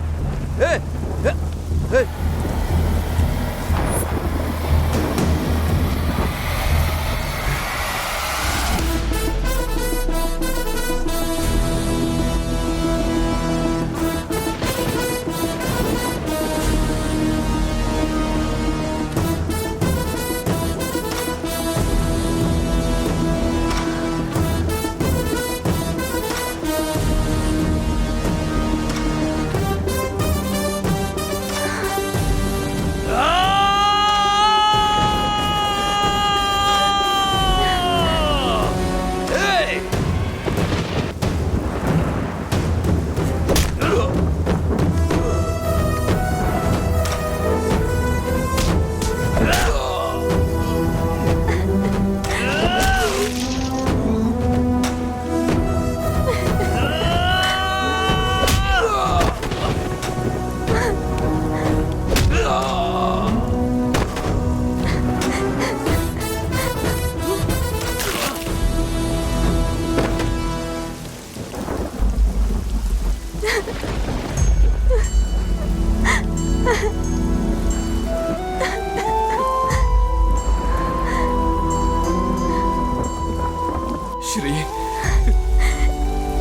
श्री,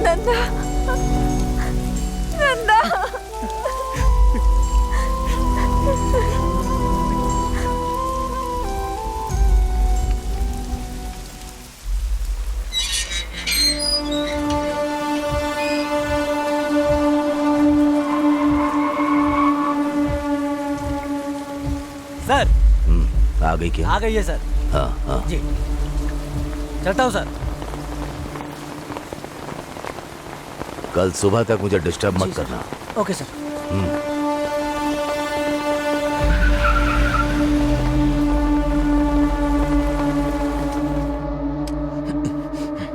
नंदा, नंदा। गई क्या? आ गई है सर। हाँ हाँ। जी चलता हूँ सर। कल सुबह तक मुझे डिस्टर्ब मत करना। Okay sir.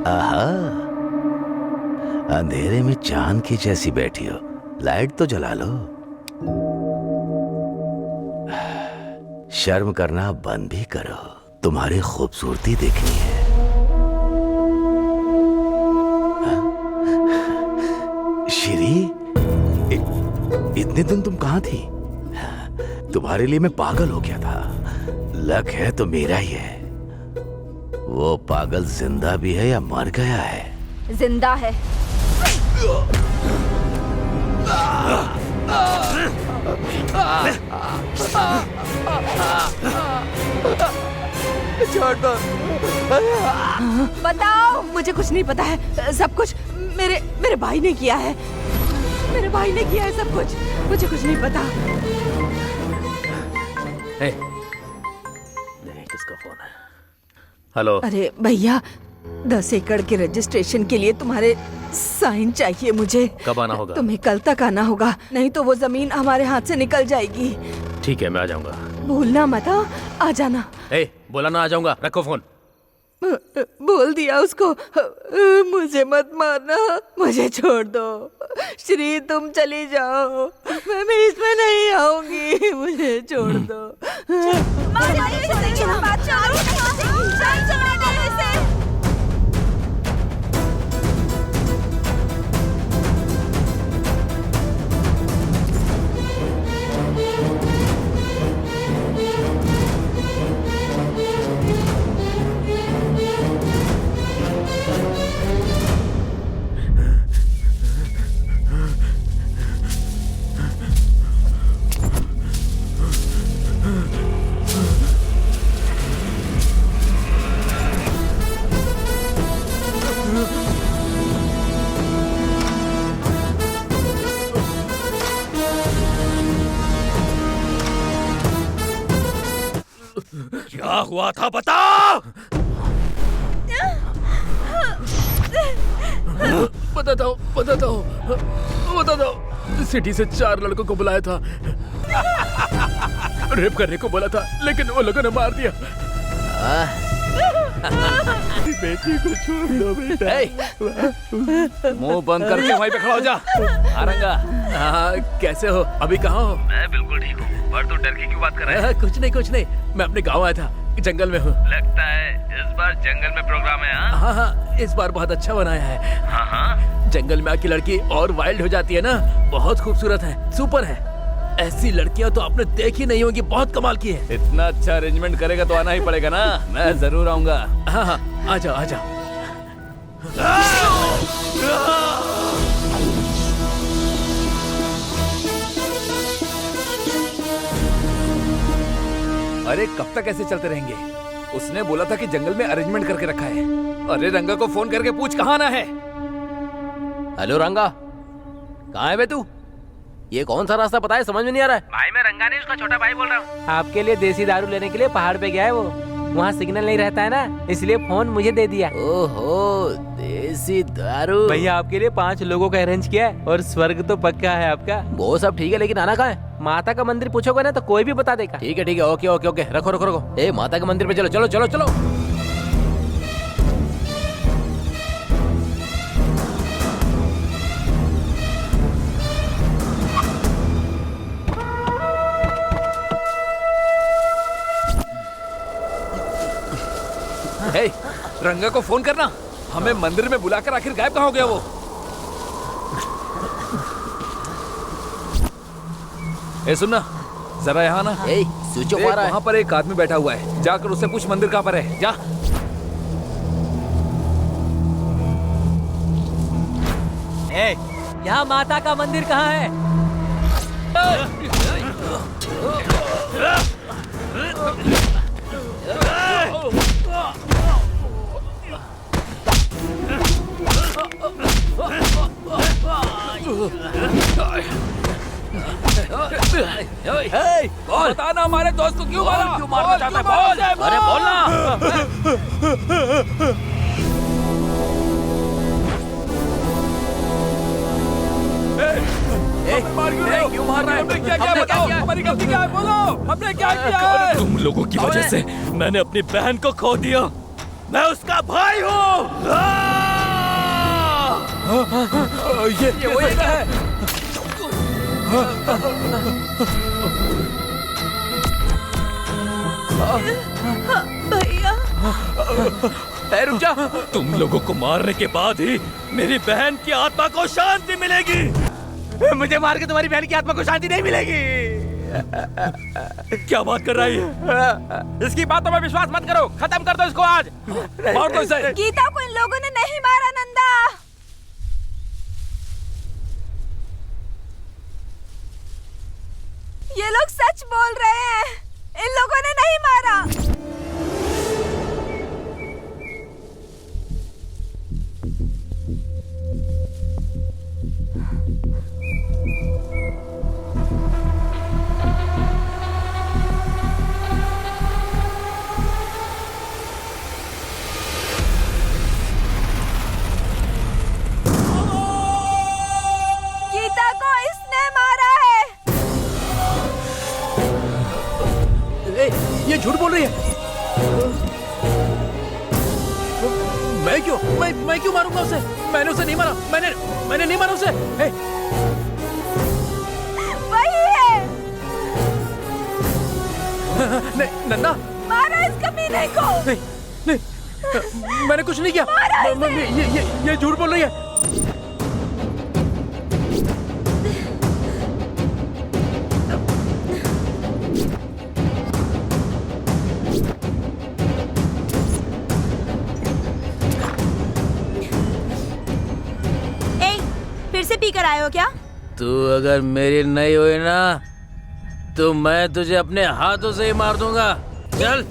आहा, अंधेरे में चांद की जैसी बैठी हो, लाइट तो जला लो। शर्म करना बंद भी करो, तुम्हारी खूबसूरती देखनी है। श्री, इतने दिन तुम कहाँ थी? तुम्हारे लिए मैं पागल हो गया था। लक है तो मेरा ही है। वो पागल जिंदा भी है या मर गया है? जिंदा है। छोड़ दो। बताओ। मुझे कुछ नहीं पता है। सब कुछ मेरे भाई ने किया है। मेरे भाई ने किया है सब कुछ। मुझे कुछ नहीं पता। किसका फोन है? हेलो। अरे भैया, 10 एकड़ के रजिस्ट्रेशन के लिए तुम्हारे साइन चाहिए मुझे। कब आना होगा? तुम्हें कल तक आना होगा, नहीं तो वो जमीन हमारे हाथ से निकल जाएगी। ठीक है, मैं आ जाऊंगा। भूलना मत, आ जाना। बोला ना आ जाऊंगा। रखो फोन। बोल दिया उसको। मुझे मत मारना, मुझे छोड़ दो। श्री तुम चली जाओ, मैं भी इसमें नहीं आऊंगी। मुझे छोड़ दो। क्या हुआ था बता। बताता हूँ। सिटी से 4 लड़कों को बुलाया था। रेप करने को बोला था, लेकिन वो लोगों ने मार दिया। बेटी को छोड़ दो बेटा। मुंह बंद करके वहीं पे खड़ा हो जा। आरंगा। हाँ, कैसे हो? अभी कहाँ हो? मैं बिल्कुल ठीक हूँ। पर तू डर के क्यों बात कर रहा है? कुछ नहीं। मैं अपने गाँव आया था, जंगल में हूँ। लगता है इस बार जंगल में प्रोग्राम है। हाँ, इस बार बहुत अच्छा बनाया है। हाँ। जंगल में आके लड़की और वाइल्ड हो जाती है ना, बहुत खूबसूरत है, सुपर है। ऐसी लड़कियां तो आपने देखी नहीं होगी, बहुत कमाल की है। इतना अच्छा अरेंजमेंट करेगा तो आना ही पड़ेगा ना। मैं जरूर आऊंगा। हाँ, आ जाओ। अरे कब तक ऐसे चलते रहेंगे? उसने बोला था कि जंगल में अरेंजमेंट करके रखा है। अरे रंगा को फोन करके पूछ कहाँ आना है। हेलो रंगा, कहाँ है बे तू? ये कौन सा रास्ता पता है? समझ में नहीं आ रहा है। भाई मैं रंगा नहीं, उसका छोटा भाई बोल रहा हूँ। आपके लिए देसी दारू लेने के लिए पहाड़ पे गया है वो। वहाँ सिग्नल नहीं रहता है ना, इसलिए फोन मुझे दे दिया। ओहो, देसी दारू। भैया आपके लिए 5 लोगों का अरेंज किया है और स्वर्ग तो पक्का है आपका। वो सब ठीक है, लेकिन आना कहाँ है? माता का मंदिर पूछोगे ना तो कोई भी बता देगा। ठीक है, ओके। रखो। माता के मंदिर पे चलो। रंगा को फोन करना। हमें मंदिर में बुलाकर आखिर गायब कहाँ हो गया वो? सुनना जरा यहाँ ना। स्विच ऑफ आ रहा है। वहाँ पर एक आदमी बैठा हुआ है, जाकर उससे पूछ मंदिर कहाँ पर है। जा। यहाँ माता का मंदिर कहाँ है? बताना हमारे दोस्त को क्यों मारा? क्यों मारना चाहता है? बोल। अरे बोलना। क्यों मार रहा है? हमने क्या किया बताओ? हमारी गलती क्या है? बोलो, हमने क्या किया है? तुम लोगों की वजह से मैंने अपनी बहन को खो दिया। मैं उसका भाई हूँ। ये वही है। भैया रुक जा। तुम लोगों को मारने के बाद ही मेरी बहन की आत्मा को शांति मिलेगी। मुझे मार के तुम्हारी बहन की आत्मा को शांति नहीं मिलेगी। क्या बात कर रही है? इसकी बातों में विश्वास मत करो। खत्म कर दो इसको आज। मार दो इसे। गीता को इन लोगों ने नहीं मारा नंदा। ये लोग सच बोल रहे हैं। इन लोगों ने नहीं मारा। गीता को इसने मारा है। ये झूठ बोल रही है। मैं क्यों मारूंगा उसे? मैंने उसे नहीं मारा। मैंने नहीं मारा उसे। वही है। नहीं नन्ना, मारा इस कमीने को। नहीं, मैंने कुछ नहीं किया। ये झूठ बोल रही है। फिर से पी कर आए हो क्या? तू अगर मेरी नहीं हुई ना तो मैं तुझे अपने हाथों से ही मार दूंगा। चल।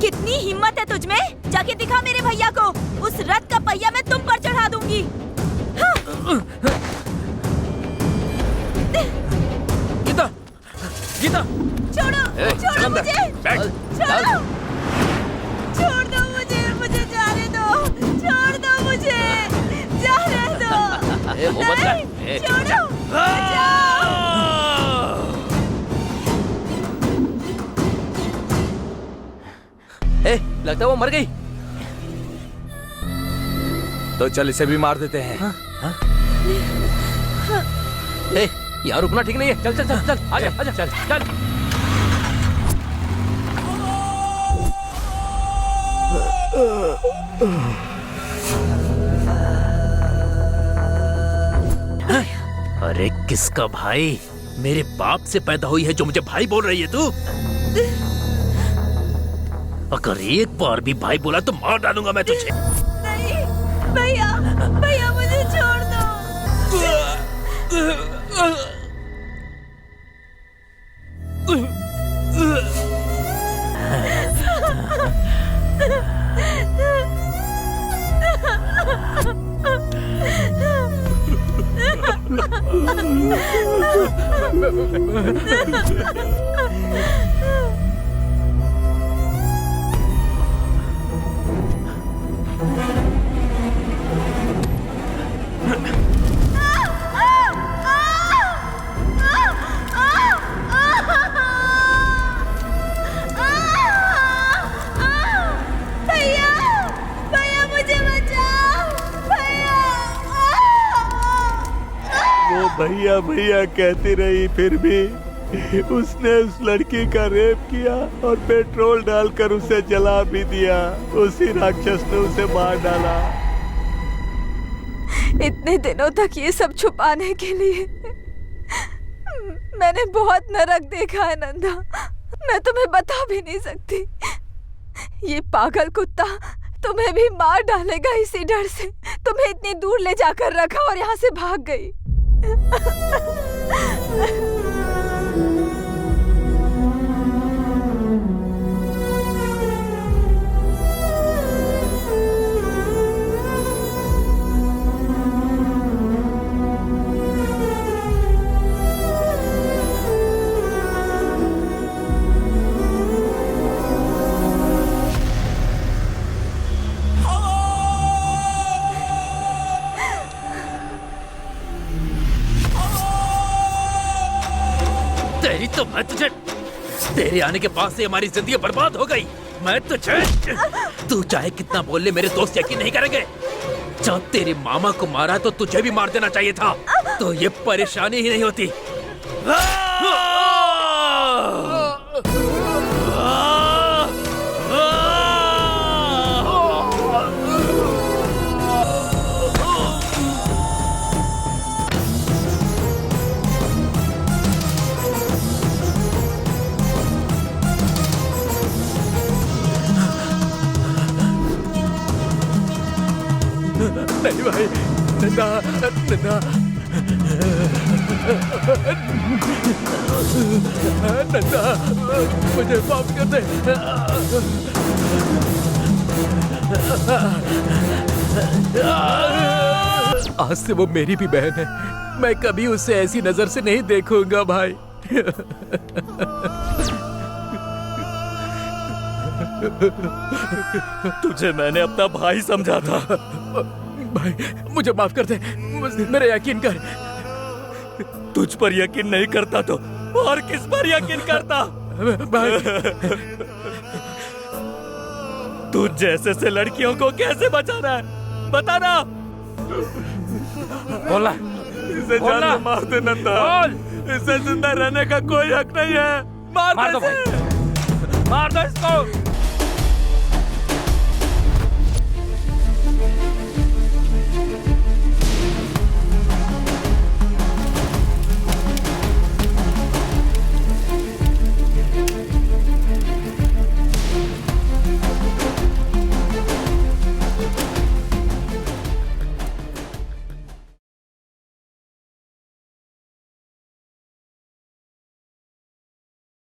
कितनी हिम्मत है तुझ में? जाके दिखा मेरे भैया को। उस रथ का पहिया मैं तुम पर चढ़ा दूंगी। गीता, गीता, छोड़ो, छोड़ो मुझे। छोड़ो, छोड़ दो मुझे। मुझे जाने दो। छोड़ दो मुझे। जाने दो। नहीं, छोड़ो। लगता है वो मर गई। तो चल इसे भी मार देते हैं। यहाँ रुकना ठीक नहीं है। चल चल चल चल। आजा आजा चल चल। अरे किसका भाई? मेरे बाप से पैदा हुई है जो मुझे भाई बोल रही है तू? अगर एक बार भी भाई बोला तो मार डालूंगा मैं तुझे। नहीं भैया, भैया मुझे छोड़ दो। भैया भैया कहती रही, फिर भी उसने उस लड़की का रेप किया और पेट्रोल डालकर उसे जला भी दिया। उसी राक्षस ने उसे मार डाला। इतने दिनों तक ये सब छुपाने के लिए मैंने बहुत नरक देखा है नंदा। मैं तुम्हें बता भी नहीं सकती। ये पागल कुत्ता तुम्हें भी मार डालेगा इसी डर से तुम्हें इतनी दूर ले जाकर रखा और यहाँ से भाग गई। मैं तुझे तेरे आने के बाद से हमारी जिंदगी बर्बाद हो गई। मैं तुझे तू चाहे कितना बोल ले, मेरे दोस्त यकीन नहीं करेंगे। जब तेरे मामा को मारा तो तुझे भी मार देना चाहिए था, तो ये परेशानी ही नहीं होती। नहीं भाई, नंदा नंदा नंदा, मुझे माफ कर दे। आज से वो मेरी भी बहन है, मैं कभी उसे ऐसी नजर से नहीं देखूंगा भाई। तुझे मैंने अपना भाई समझा था। भाई मुझे माफ कर दे, मेरा यकीन कर। तुझ पर यकीन नहीं करता तो और किस पर यकीन करता? भाई तू जैसे से लड़कियों को कैसे बचाना है, बताना। बोला इसे जान से मार दे नंदा, इसे जिंदा रहने का कोई हक नहीं है। मार दो भाई, मार दो इसको।